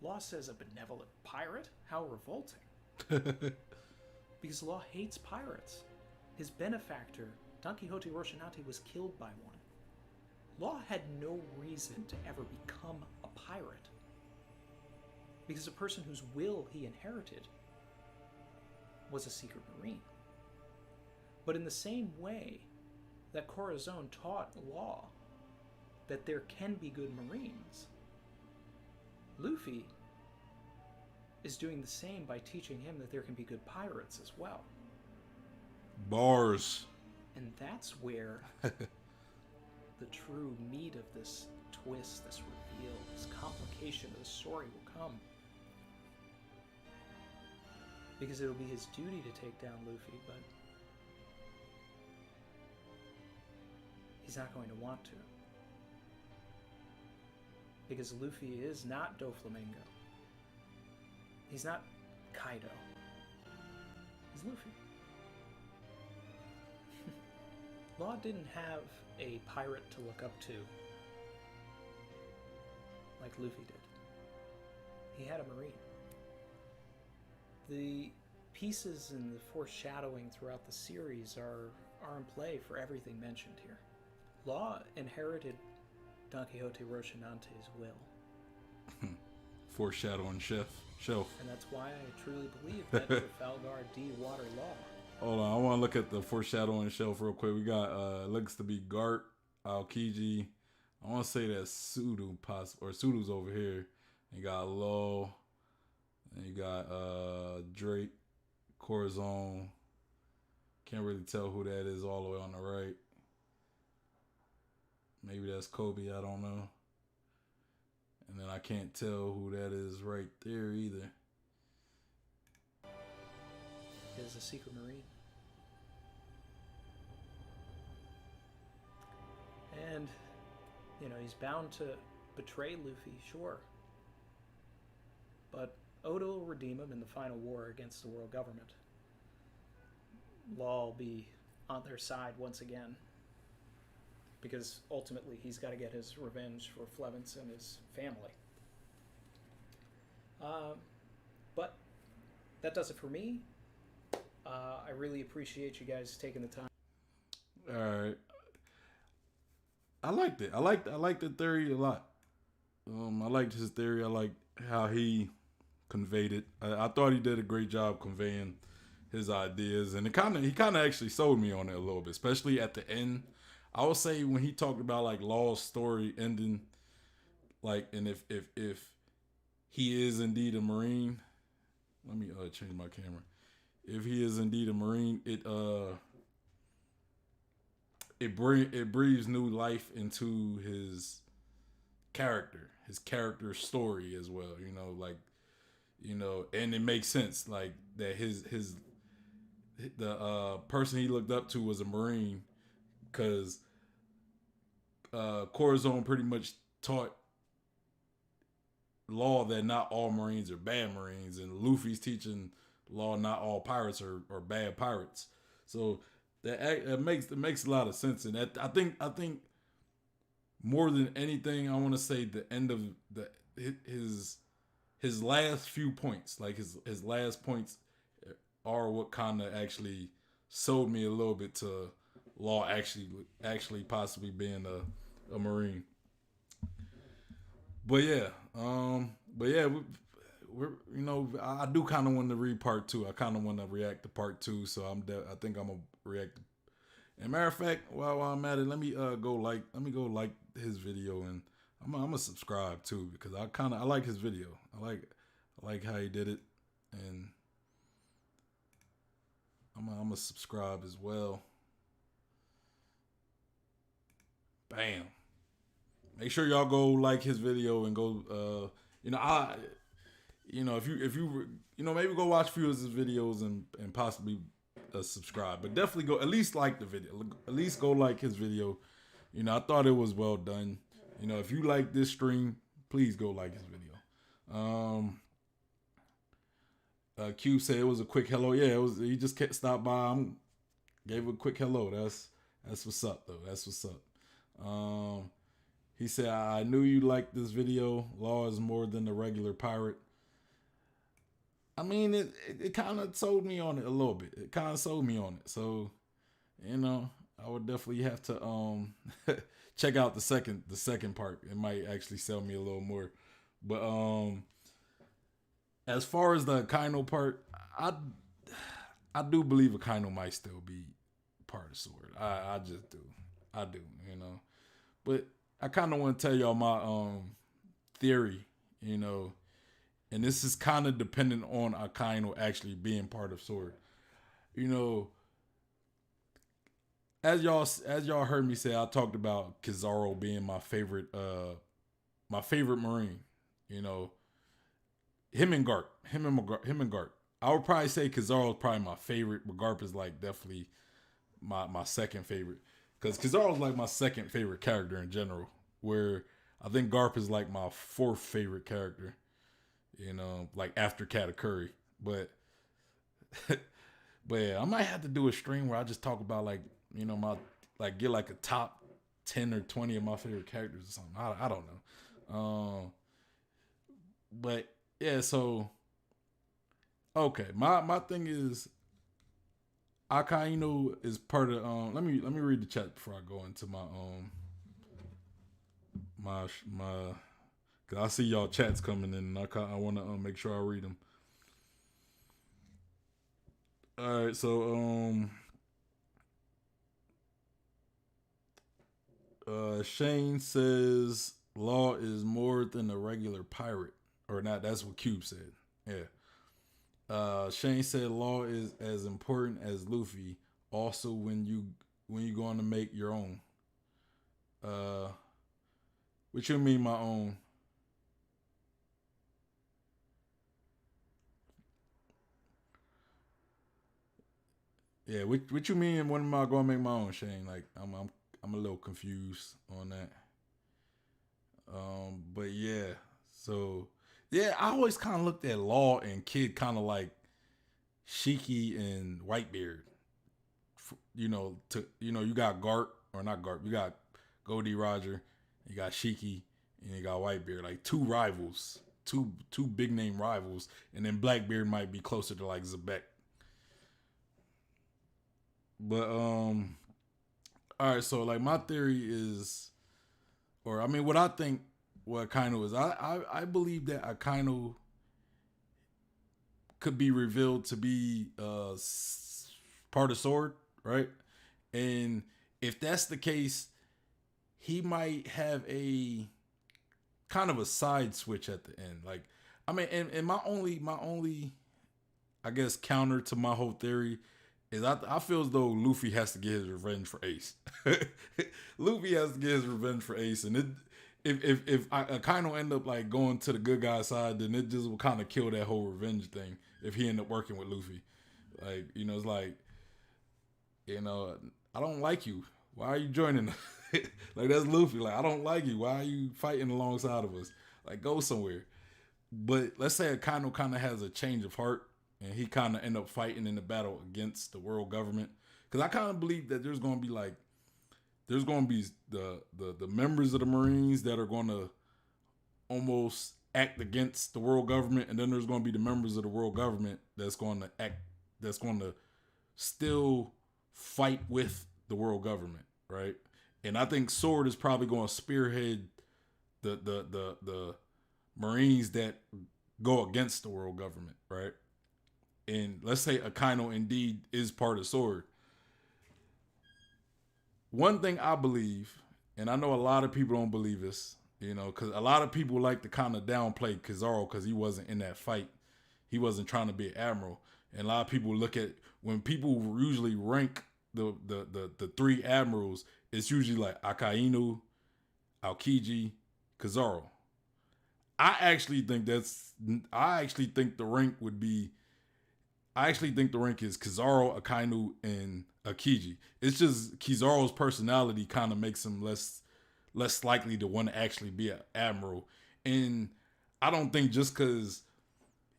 Law says, "A benevolent pirate? How revolting." Because Law hates pirates. His benefactor, Don Quixote Rocinante, was killed by one. Law had no reason to ever become a pirate, because a person whose will he inherited was a secret marine. But in the same way that Corazon taught Law that there can be good marines, Luffy is doing the same by teaching him that there can be good pirates as well. Bars. And that's where the true meat of this twist, this reveal, this complication of the story will come. Because it'll be his duty to take down Luffy, but he's not going to want to. Because Luffy is not Doflamingo. He's not Kaido. He's Luffy. Law didn't have a pirate to look up to like Luffy did. He had a marine. The pieces and the foreshadowing throughout the series are in play for everything mentioned here. Law inherited Don Quixote Rocinante's will. Foreshadowing shelf. And that's why I truly believe that Trafalgar de-water Law. Hold on, I want to look at the foreshadowing shelf real quick. We got looks to be Garp, Aokiji. I want to say that Sudo's over here. You got Law, and you got Drake, Corazon. Can't really tell who that is all the way on the right. Maybe that's Kobe, I don't know. And then I can't tell who that is right there either. Is a secret marine. And, he's bound to betray Luffy, sure. But Oda will redeem him in the final war against the world government. Law will be on their side once again. Because ultimately he's got to get his revenge for Flevins and his family. But that does it for me. I really appreciate you guys taking the time. All right. I liked it. I liked the theory a lot. I liked his theory. I liked how he conveyed it. I thought he did a great job conveying his ideas, and he kind of actually sold me on it a little bit, especially at the end. I would say when he talked about like Law's story ending, like, and if he is indeed a Marine, let me change my camera. If he is indeed a Marine, it breathes new life into his character story as well. And it makes sense like that the person he looked up to was a Marine, because Corazon pretty much taught Law that not all Marines are bad Marines, and Luffy's teaching Law not all pirates are bad pirates. So that makes a lot of sense, and that I think more than anything, I want to say the end of his last few points, like his last points, are what kind of actually sold me a little bit to Law actually possibly being a Marine. But yeah, we're I do kind of want to read part 2. I kind of want to react to part 2, so I think I'm gonna react. And matter of fact, while I'm at it, let me go like his video, and I'm gonna subscribe too, because I like his video. I like how he did it, and I'm gonna subscribe as well. Bam. Make sure y'all go like his video and go if you maybe go watch a few of his videos and possibly subscribe, but definitely go at least like the video, at least go like his video. I thought it was well done. If you like this stream, please go like his video. Q said it was a quick hello. Yeah, it was. He just stopped by. Gave a quick hello. That's what's up though. That's what's up. He said, I knew you liked this video. Law is more than a regular pirate. I mean, it kind of sold me on it a little bit. It kind of sold me on it. So, you know, I would definitely have to check out the second part. It might actually sell me a little more. But as far as the Kaido part, I do believe Kaido might still be part of Sword. I just do. I do, you know. But I kind of want to tell y'all my theory, you know. And this is kind of dependent on Akainu actually being part of Sword. You know, as y'all heard me say, I talked about Kizaru being my favorite Marine. You know, him and Garp. I would probably say Kizaru is probably my favorite, but Garp is like definitely my second favorite. Because Kizaru is like my second favorite character in general. Where I think Garp is like my fourth favorite character. You know, like after Katakuri. But yeah, I might have to do a stream where I just talk about like, you know, my like get like a top 10 or 20 of my favorite characters or something. I don't know. But yeah, so okay, my thing is Akainu is part of let me read the chat before I go into my cause I see y'all chats coming in and I want to make sure I read them. All right, so Shane says Law is more than a regular pirate, or not. That's what Cube said. Yeah. Shane said Law is as important as Luffy. Also, when you going to make your own. What you mean my own? Yeah, what you mean? When am I gonna make my own, Shane? Like, I'm a little confused on that. But yeah, so yeah, I always kind of looked at Law and Kid kind of like Shiki and Whitebeard. You know, you got Garp or not Garp. You got Goldie Roger, you got Shiki, and you got Whitebeard. Like two rivals, two big name rivals, and then Blackbeard might be closer to like Zebek. But all right, so like my theory is, or I mean, what I think what Akainu is, I believe that Akainu could be revealed to be part of Sword, right? And if that's the case, he might have a kind of a side switch at the end. Like, I mean, and my only, I guess, counter to my whole theory is I feel as though Luffy has to get his revenge for Ace. Luffy has to get his revenge for Ace, and if I kind of end up like going to the good guy side, then it just will kind of kill that whole revenge thing. If he end up working with Luffy, like, you know, it's like, you know, I don't like you. Why are you joining us? Like, that's Luffy. Like, I don't like you. Why are you fighting alongside of us? Like, go somewhere. But let's say Akainu kind of has a change of heart, and he kind of end up fighting in the battle against the world government. Because I kind of believe that there's going to be the members of the Marines that are going to almost act against the world government, and then there's going to be the members of the world government that's going to still fight with the world government, right? And I think Sword is probably going to spearhead the Marines that go against the world government, right? And let's say Akainu indeed is part of Sword. One thing I believe, and I know a lot of people don't believe this, you know, because a lot of people like to kind of downplay Kizaru because he wasn't in that fight. He wasn't trying to be an admiral. And a lot of people look at, when people usually rank the three admirals, it's usually like Akainu, Aokiji, Kizaru. I actually think the rank is Kizaru, Akainu, and Aokiji. It's just Kizaru's personality kind of makes him less likely to want to actually be an admiral. And I don't think just because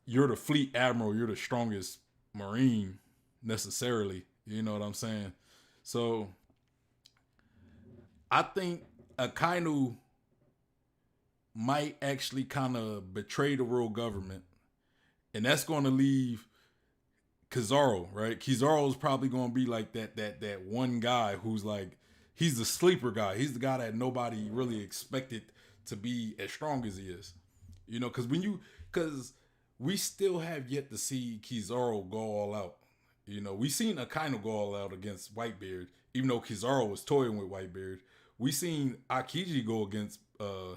you're the fleet admiral, you're the strongest Marine necessarily. You know what I'm saying? So I think Akainu might actually kind of betray the world government and that's going to leave Kizaru, right? Kizaru is probably going to be like that one guy who's like, he's the sleeper guy. He's the guy that nobody really expected to be as strong as he is. You know, because we still have yet to see Kizaru go all out. You know, we seen Akainu go all out against Whitebeard, even though Kizaru was toying with Whitebeard. We seen Akiji go against, I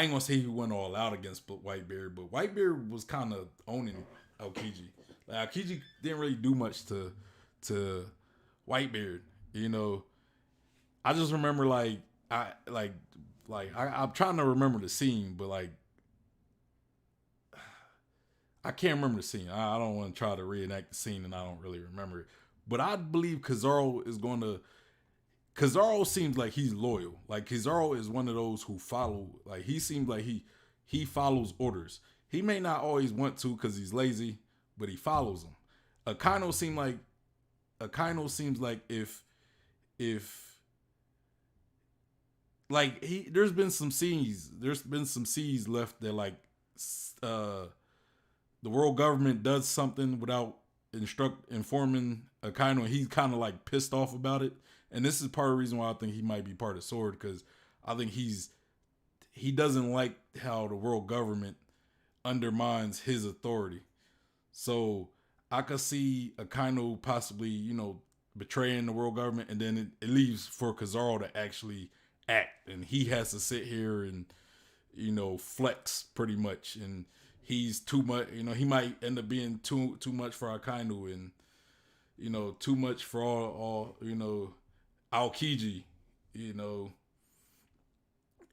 ain't gonna say he went all out against Whitebeard, but Whitebeard was kind of owning Aokiji. Like, Aokiji didn't really do much to Whitebeard. You know, I just remember I'm trying to remember the scene, but like I can't remember the scene. I don't want to try to reenact the scene, and I don't really remember it. But I believe Kizaru is going to. Kizaru seems like he's loyal. Like, Kizaru is one of those who follow. Like, he seems like he follows orders. He may not always want to because he's lazy, but he follows them. Akainu seems like if like there's been some seas left that like the world government does something without informing Akainu, and he's kind of like pissed off about it. And this is part of the reason why I think he might be part of Sword, because I think he doesn't like how the world government undermines his authority. So I could see Akainu possibly, you know, betraying the world government, and then it leaves for Kizaru to actually act, and he has to sit here and, you know, flex pretty much, and he's too much. You know, he might end up being too much for Akainu, and, you know, too much for all you know, Aokiji, you know.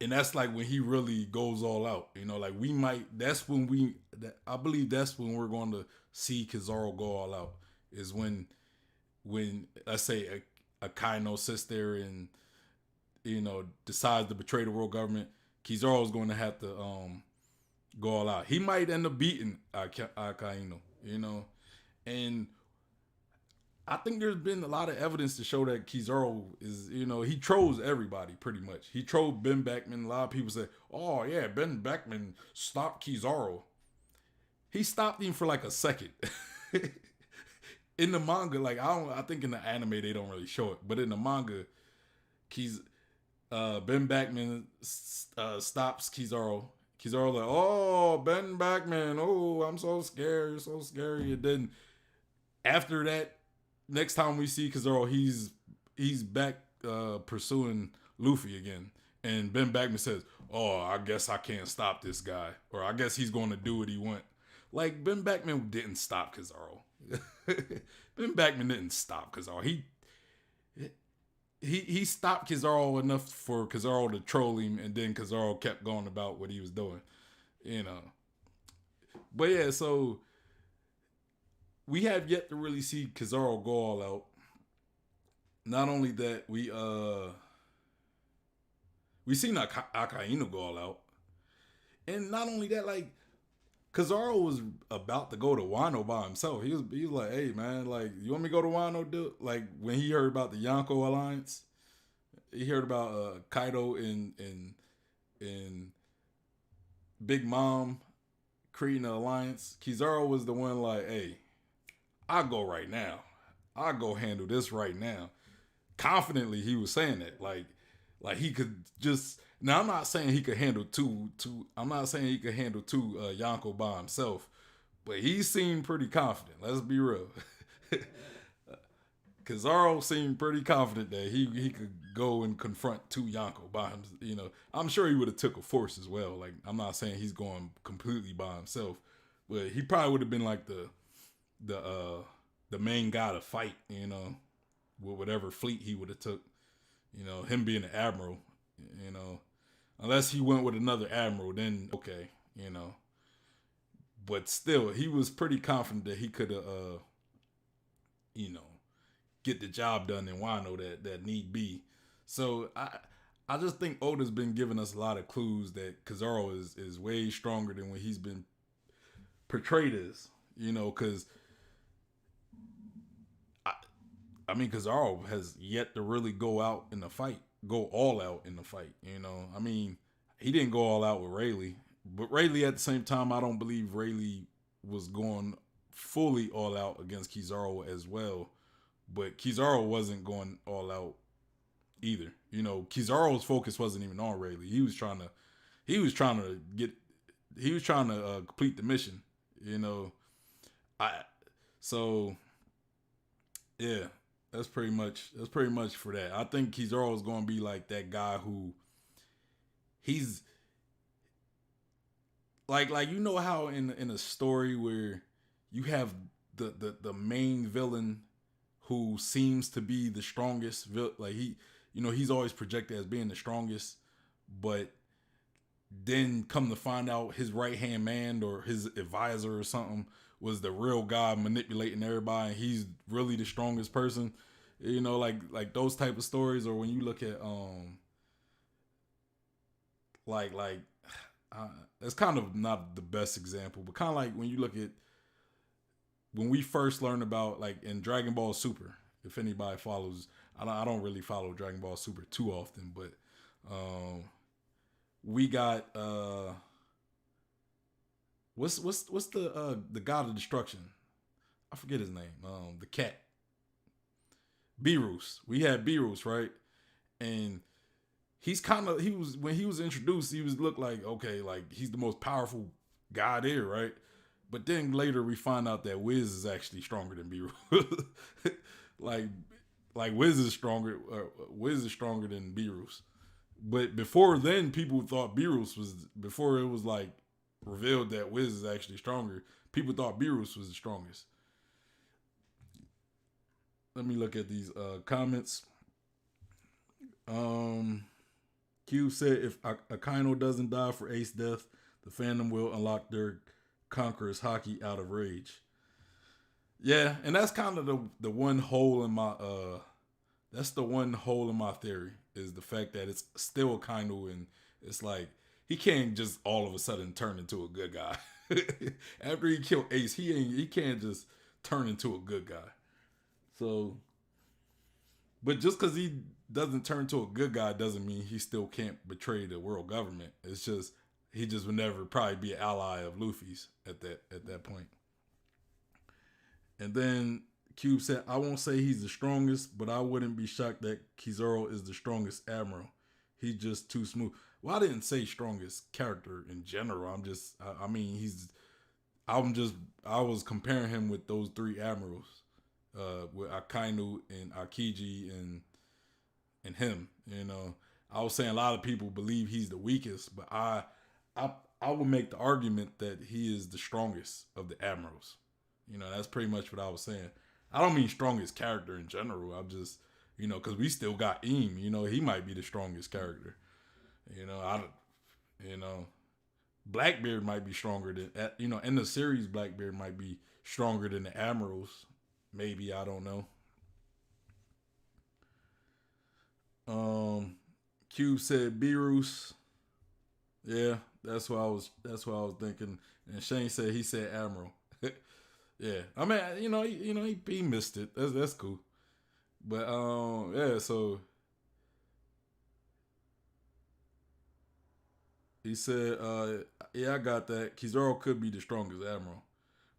And that's like when he really goes all out, you know. Like, I believe that's when we're going to see Kizaru go all out, is when let's say Akainu sits there and, you know, decides to betray the world government. Kizaru is going to have to go all out. He might end up beating Akainu, you know. And I think there's been a lot of evidence to show that Kizaru is, you know, he trolls everybody pretty much. He trolled Ben Beckman. A lot of people say, oh yeah, Ben Beckman stopped Kizaru. He stopped him for like a second. In the manga, like, I think in the anime they don't really show it, but in the manga, Ben Beckman stops Kizaru. Kizaru like, oh, Ben Beckman, oh, I'm so scared, you're so scary. And then after that, next time we see Kizaru, he's back pursuing Luffy again. And Ben Beckman says, oh, I guess I can't stop this guy. Or I guess he's going to do what he wants. Like, Ben Beckman didn't stop Kizaru. Ben Beckman didn't stop Kizaru. He stopped Kizaru enough for Kizaru to troll him, and then Kizaru kept going about what he was doing. You know. But yeah, so we have yet to really see Kizaru go all out. Not only that, we seen Akainu go all out. And not only that, like, Kizaru was about to go to Wano by himself. He was like, hey man, like, you want me to go to Wano, dude? Like, when he heard about the Yonko alliance, he heard about Kaido and Big Mom creating an alliance. Kizaru was the one like, hey, I'll go right now. I'll go handle this right now. Confidently, he was saying that. Like he could just. Now, I'm not saying he could handle two. I'm not saying he could handle two Yonko by himself, but he seemed pretty confident. Let's be real. Kizaru seemed pretty confident that he could go and confront two Yonko by him. You know, I'm sure he would have took a force as well. Like, I'm not saying he's going completely by himself, but he probably would have been like the main guy to fight. You know, with whatever fleet he would have took. You know, him being an admiral. You know, unless he went with another admiral, then okay, you know. But still, he was pretty confident that he could, you know, get the job done in Wano that need be. So I just think Oda's been giving us a lot of clues that Kizaru is way stronger than what he's been portrayed as. You know, because I mean, Kizaru has yet to really go out in the fight. Go all out in the fight, you know. I mean, he didn't go all out with Rayleigh, but Rayleigh at the same time, I don't believe Rayleigh was going fully all out against Kizaru as well, but Kizaru wasn't going all out either. You know, Kizaru's focus wasn't even on Rayleigh. He was trying to complete the mission. You know, yeah, that's pretty much for that. I think Kizaru is going to be like that guy who he's like you know how in a story where you have the main villain who seems to be the strongest, like he's always projected as being the strongest, but then come to find out his right hand man or his advisor or something was the real guy manipulating everybody, and he's really the strongest person. You know, like those type of stories, or when you look at it's kind of not the best example, but kind of like when you look at when we first learned about like in Dragon Ball Super. If anybody follows, I don't really follow Dragon Ball Super too often, but we got what's the god of destruction? I forget his name. The cat. Beerus. We had Beerus, right? And when he was introduced, he looked like, okay, like he's the most powerful guy there, right? But then later we find out that Wiz is actually stronger than Beerus. like Wiz is stronger than Beerus. But before then, people thought Beerus was, before it was like revealed that Wiz is actually stronger, people thought Beerus was the strongest. Let me look at these comments. Q said if Akaino doesn't die for Ace death, the fandom will unlock their Conqueror's Haki out of rage. Yeah, and that's kind of the one hole in my theory, is the fact that it's still Akaino, and it's like he can't just all of a sudden turn into a good guy. After he killed Ace, he can't just turn into a good guy. So, but just because he doesn't turn into a good guy doesn't mean he still can't betray the world government. It's just he just would never probably be an ally of Luffy's at that point. And then Cube said, I won't say he's the strongest, but I wouldn't be shocked that Kizaru is the strongest admiral. He's just too smooth. Well, I didn't say strongest character in general. I was comparing him with those three admirals, with Akainu and Akiji and him. You know, I was saying a lot of people believe he's the weakest, but I would make the argument that he is the strongest of the admirals. You know, that's pretty much what I was saying. I don't mean strongest character in general. I'm just, you know, because we still got Eam. You know, he might be the strongest character. You know, Blackbeard might be stronger than, you know, in the series, Blackbeard might be stronger than the admirals. Maybe, I don't know. Cube said Beerus. Yeah, that's what I was thinking. And Shane said he said admiral. Yeah, I mean, he missed it. That's cool. But yeah, so he said, yeah, I got that. Kizaru could be the strongest admiral,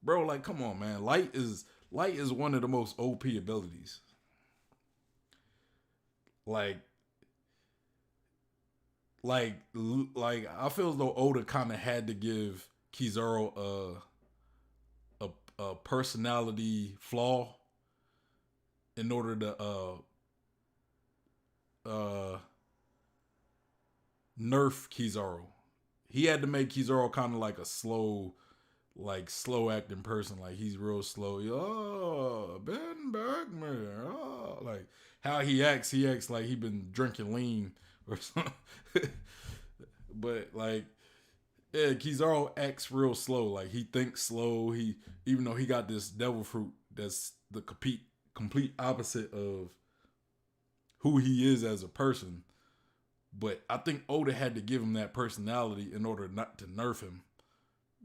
bro. Like, come on, man. Light is one of the most OP abilities. Like I feel as though Oda kind of had to give Kizaru a personality flaw in order to nerf Kizaru. He had to make Kizaru kind of like a slow acting person. Like, he's real slow. Oh, Ben Bergman. Oh, like how he acts like he been drinking lean or something. But like, yeah, Kizaru acts real slow. Like, he thinks slow. Even though he got this devil fruit that's the complete opposite of who he is as a person. But I think Oda had to give him that personality in order not to nerf him.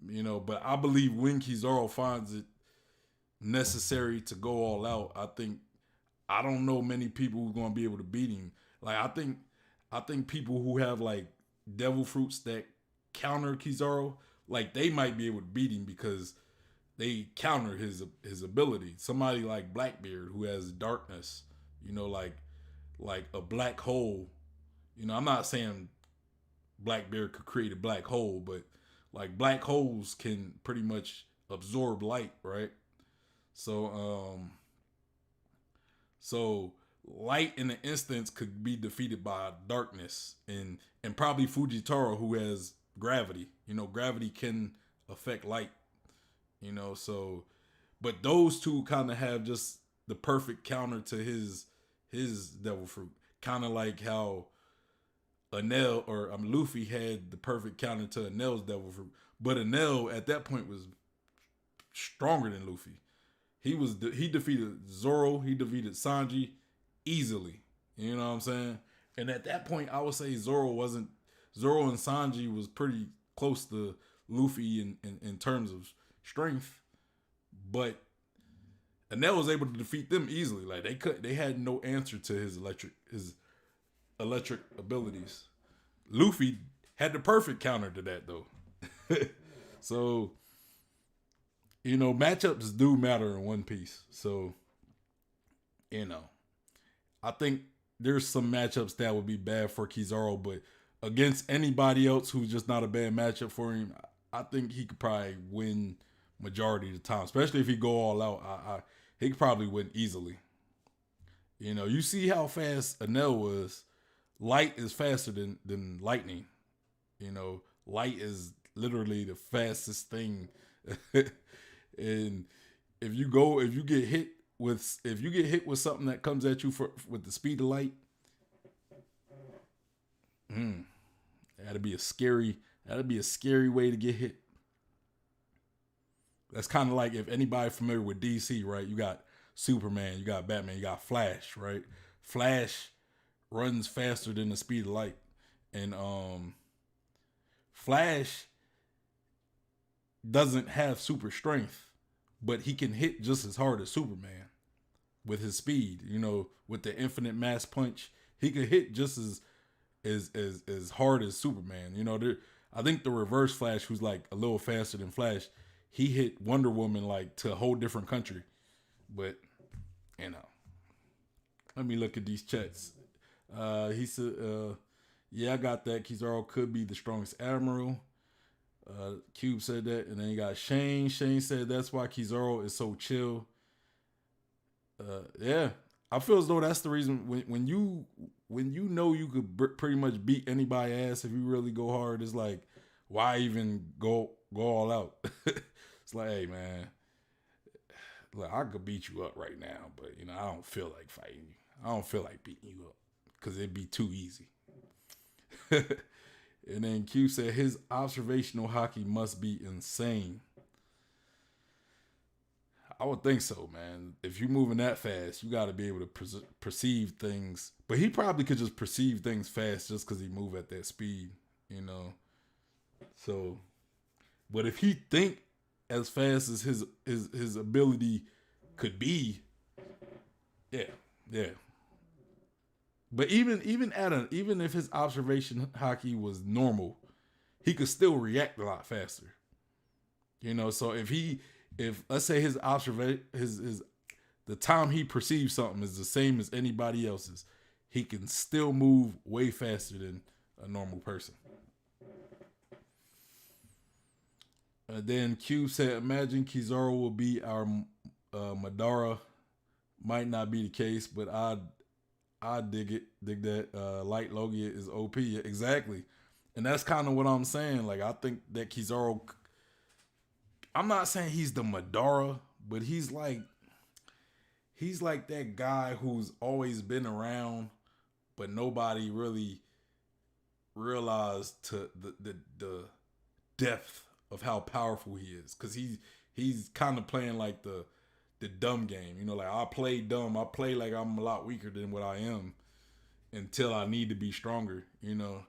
You know, but I believe when Kizaru finds it necessary to go all out, I don't know many people who's going to be able to beat him. Like, I think people who have like devil fruits that counter Kizaru, like, they might be able to beat him because they counter his ability. Somebody like Blackbeard who has darkness, you know, like a black hole. You know, I'm not saying Blackbeard could create a black hole, but like black holes can pretty much absorb light, right? So light in an instance could be defeated by darkness, and probably Fujitaro who has gravity. You know, gravity can affect light. You know, so but those two kind of have just the perfect counter to his devil fruit. Kind of like how Luffy had the perfect counter to Enel's devil fruit. But Enel at that point was stronger than Luffy. He defeated Zoro, he defeated Sanji easily. You know what I'm saying? And at that point, I would say Zoro and Sanji was pretty close to Luffy in terms of strength, but Enel was able to defeat them easily. Like they had no answer to his electric abilities. Luffy had the perfect counter to that though. So, you know, matchups do matter in One Piece. So, you know, I think there's some matchups that would be bad for Kizaru, but against anybody else who's just not a bad matchup for him, I think he could probably win majority of the time, especially if he go all out. He could probably win easily. You know, you see how fast Enel was. Light is faster than lightning. You know, light is literally the fastest thing. And if you get hit with something that comes at you with the speed of light, that'd be a scary way to get hit. That's kind of like if anybody familiar with DC, right? You got Superman, you got Batman, you got Flash, right? Flash runs faster than the speed of light. And Flash doesn't have super strength, but he can hit just as hard as Superman with his speed. You know, with the infinite mass punch, he could hit just as hard as Superman. You know, I think the Reverse Flash, who's like a little faster than Flash, he hit Wonder Woman like to a whole different country. But, you know, let me look at these chats. He said, yeah, I got that. Kizaru could be the strongest admiral. Cube said that. And then you got Shane. Shane said that's why Kizaru is so chill. Yeah, I feel as though that's the reason when you know you could pretty much beat anybody's ass if you really go hard, it's like, why even go all out? It's like, hey man, look, I could beat you up right now, but you know, I don't feel like fighting you. I don't feel like beating you up because it'd be too easy. And then Q said his observational hockey must be insane. I would think so, man. If you're moving that fast, you got to be able to perceive things. But he probably could just perceive things fast just because he move at that speed, you know. So, but if he think as fast as his ability could be, yeah. But even if his observation hockey was normal, he could still react a lot faster. You know, so if let's say his observation the time he perceives something is the same as anybody else's, he can still move way faster than a normal person. Then Q said, imagine Kizaru will be our Madara. Might not be the case, but I dig that. Light Logia is OP. Exactly. And that's kind of what I'm saying. Like, I think that Kizaru, I'm not saying he's the Madara, but he's like that guy who's always been around, but nobody really realized to the depth of how powerful he is. Cause he's kind of playing like the dumb game. You know, like I play dumb. I play like I'm a lot weaker than what I am until I need to be stronger, you know.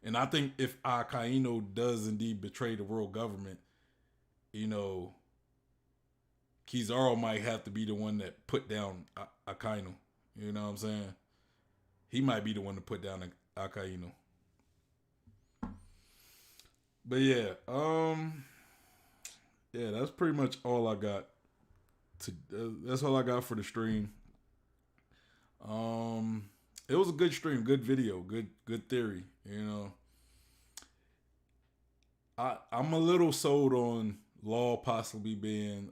And I think if Akainu does indeed betray the world government, you know, Kizaru might have to be the one that put down Akainu. You know what I'm saying? He might be the one to put down Akainu. But yeah, yeah, that's pretty much all I got. That's all I got for the stream. It was a good stream, good video, good theory. You know, I'm a little sold on Law possibly being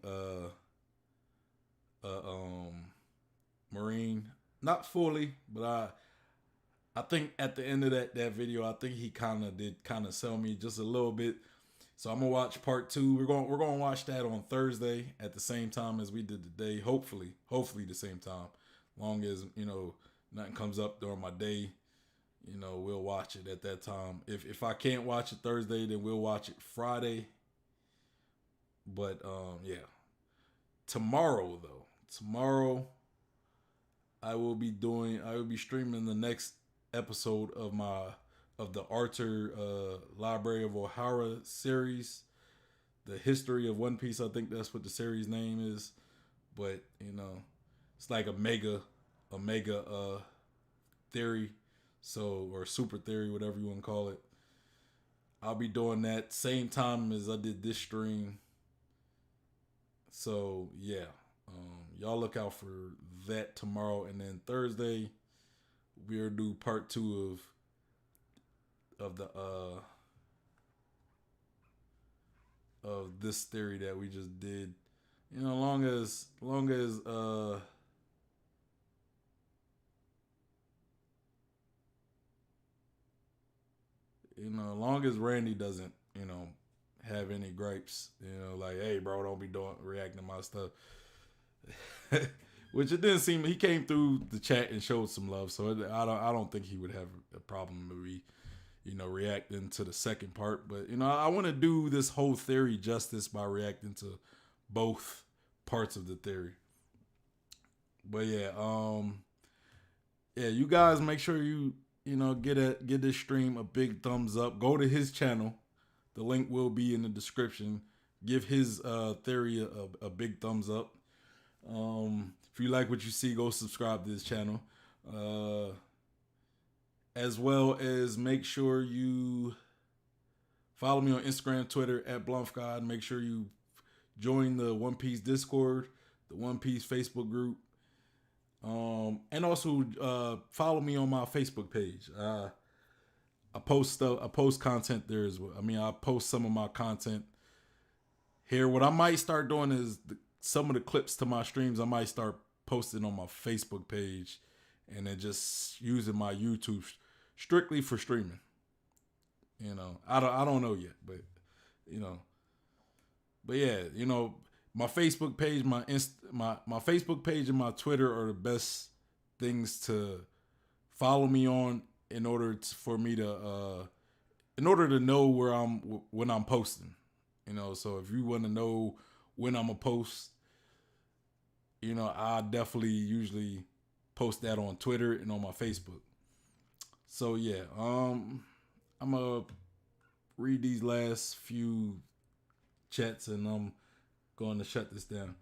Marine, not fully, but I think at the end of that video, I think he kind of sell me just a little bit. So I'm gonna watch part 2. We're gonna watch that on Thursday at the same time as we did today. Hopefully the same time. Long as nothing comes up during my day, we'll watch it at that time. If I can't watch it Thursday, then we'll watch it Friday. But yeah, tomorrow I will be streaming the next episode of the Arthur Library of O'Hara series, the history of One Piece. I think that's what the series name is, but it's like a mega theory, or super theory, whatever you want to call it. I'll be doing that same time as I did this stream. So yeah, y'all look out for that tomorrow, and then Thursday we'll do part 2 of this theory that we just did. Long as long as Randy doesn't, have any gripes, like, hey bro, don't be reacting to my stuff. Which it didn't seem, he came through the chat and showed some love, so I don't think he would have a problem with me, reacting to the second part. But I want to do this whole theory justice by reacting to both parts of the theory. But yeah, you guys make sure you get this stream a big thumbs up. Go to his channel. The link will be in the description. Give his theory a big thumbs up. If you like what you see, go subscribe to his channel. As well as make sure you follow me on Instagram, Twitter @BlumpGod. Make sure you join the One Piece Discord, the One Piece Facebook group. And also follow me on my Facebook page. I post content there as well. I post some of my content here. What I might start doing is some of the clips to my streams I might start posting on my Facebook page, and then just using my YouTube strictly for streaming. I don't know yet, but but yeah, my Facebook page, my Facebook page and my Twitter are the best things to follow me on in order for me to know when I'm posting. So if you want to know when I'm gonna post, I definitely usually post that on Twitter and on my Facebook. So yeah, I'm gonna read these last few chats and I'm going to shut this down.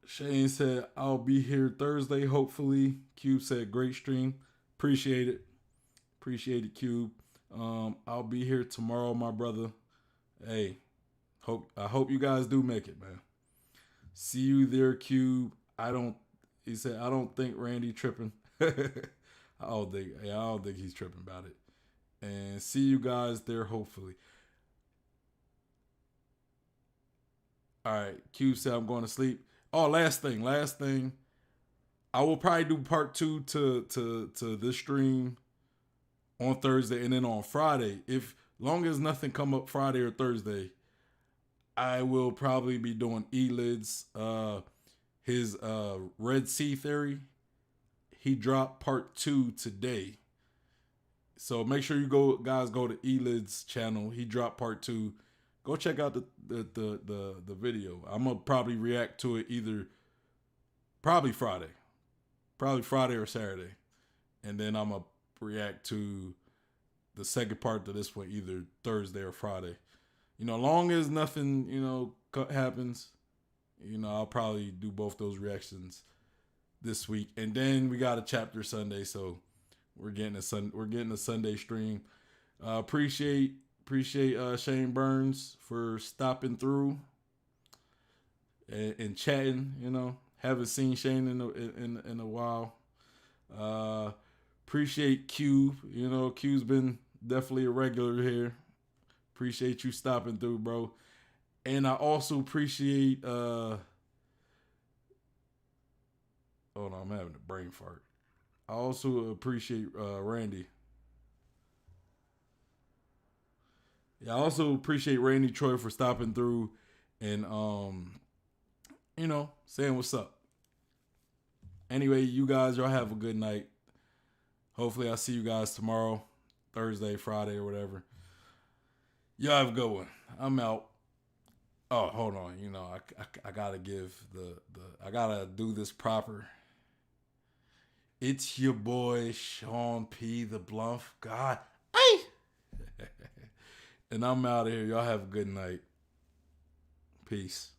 Shane said, I'll be here Thursday, hopefully. Cube said, great stream. Appreciate it, Cube. I'll be here tomorrow, my brother. Hey, I hope you guys do make it, man. See you there, Cube. He said, I don't think Randy tripping. I don't think he's tripping about it. And see you guys there, hopefully. All right, Q said I'm going to sleep. Oh, last thing. I will probably do part 2 to this stream on Thursday, and then on Friday, if long as nothing come up Friday or Thursday, I will probably be doing Elid's his Red Sea theory. He dropped part 2 today. So make sure you guys go to Elid's channel. He dropped part 2. Go check out the video. I'm gonna probably react to it probably Friday or Saturday, and then I'm gonna react to the second part to this one either Thursday or Friday. Long as nothing happens, I'll probably do both those reactions this week, and then we got a chapter Sunday, so we're getting a Sunday stream. Appreciate Appreciate Shane Burns for stopping through and chatting. You know, haven't seen Shane in a while. Appreciate Cube. You know, Cube's been definitely a regular here. Appreciate you stopping through, bro. And I also appreciate hold on, I'm having a brain fart. I also appreciate Randy. Yeah, I also appreciate Randy Troy for stopping through and you know, saying what's up. Anyway, you guys, y'all have a good night. Hopefully I'll see you guys tomorrow, Thursday, Friday, or whatever. Y'all have a good one. I'm out. Oh, hold on. You know, I gotta give I gotta do this proper. It's your boy Sean P. the Blunt God. Hey! And I'm out of here. Y'all have a good night. Peace.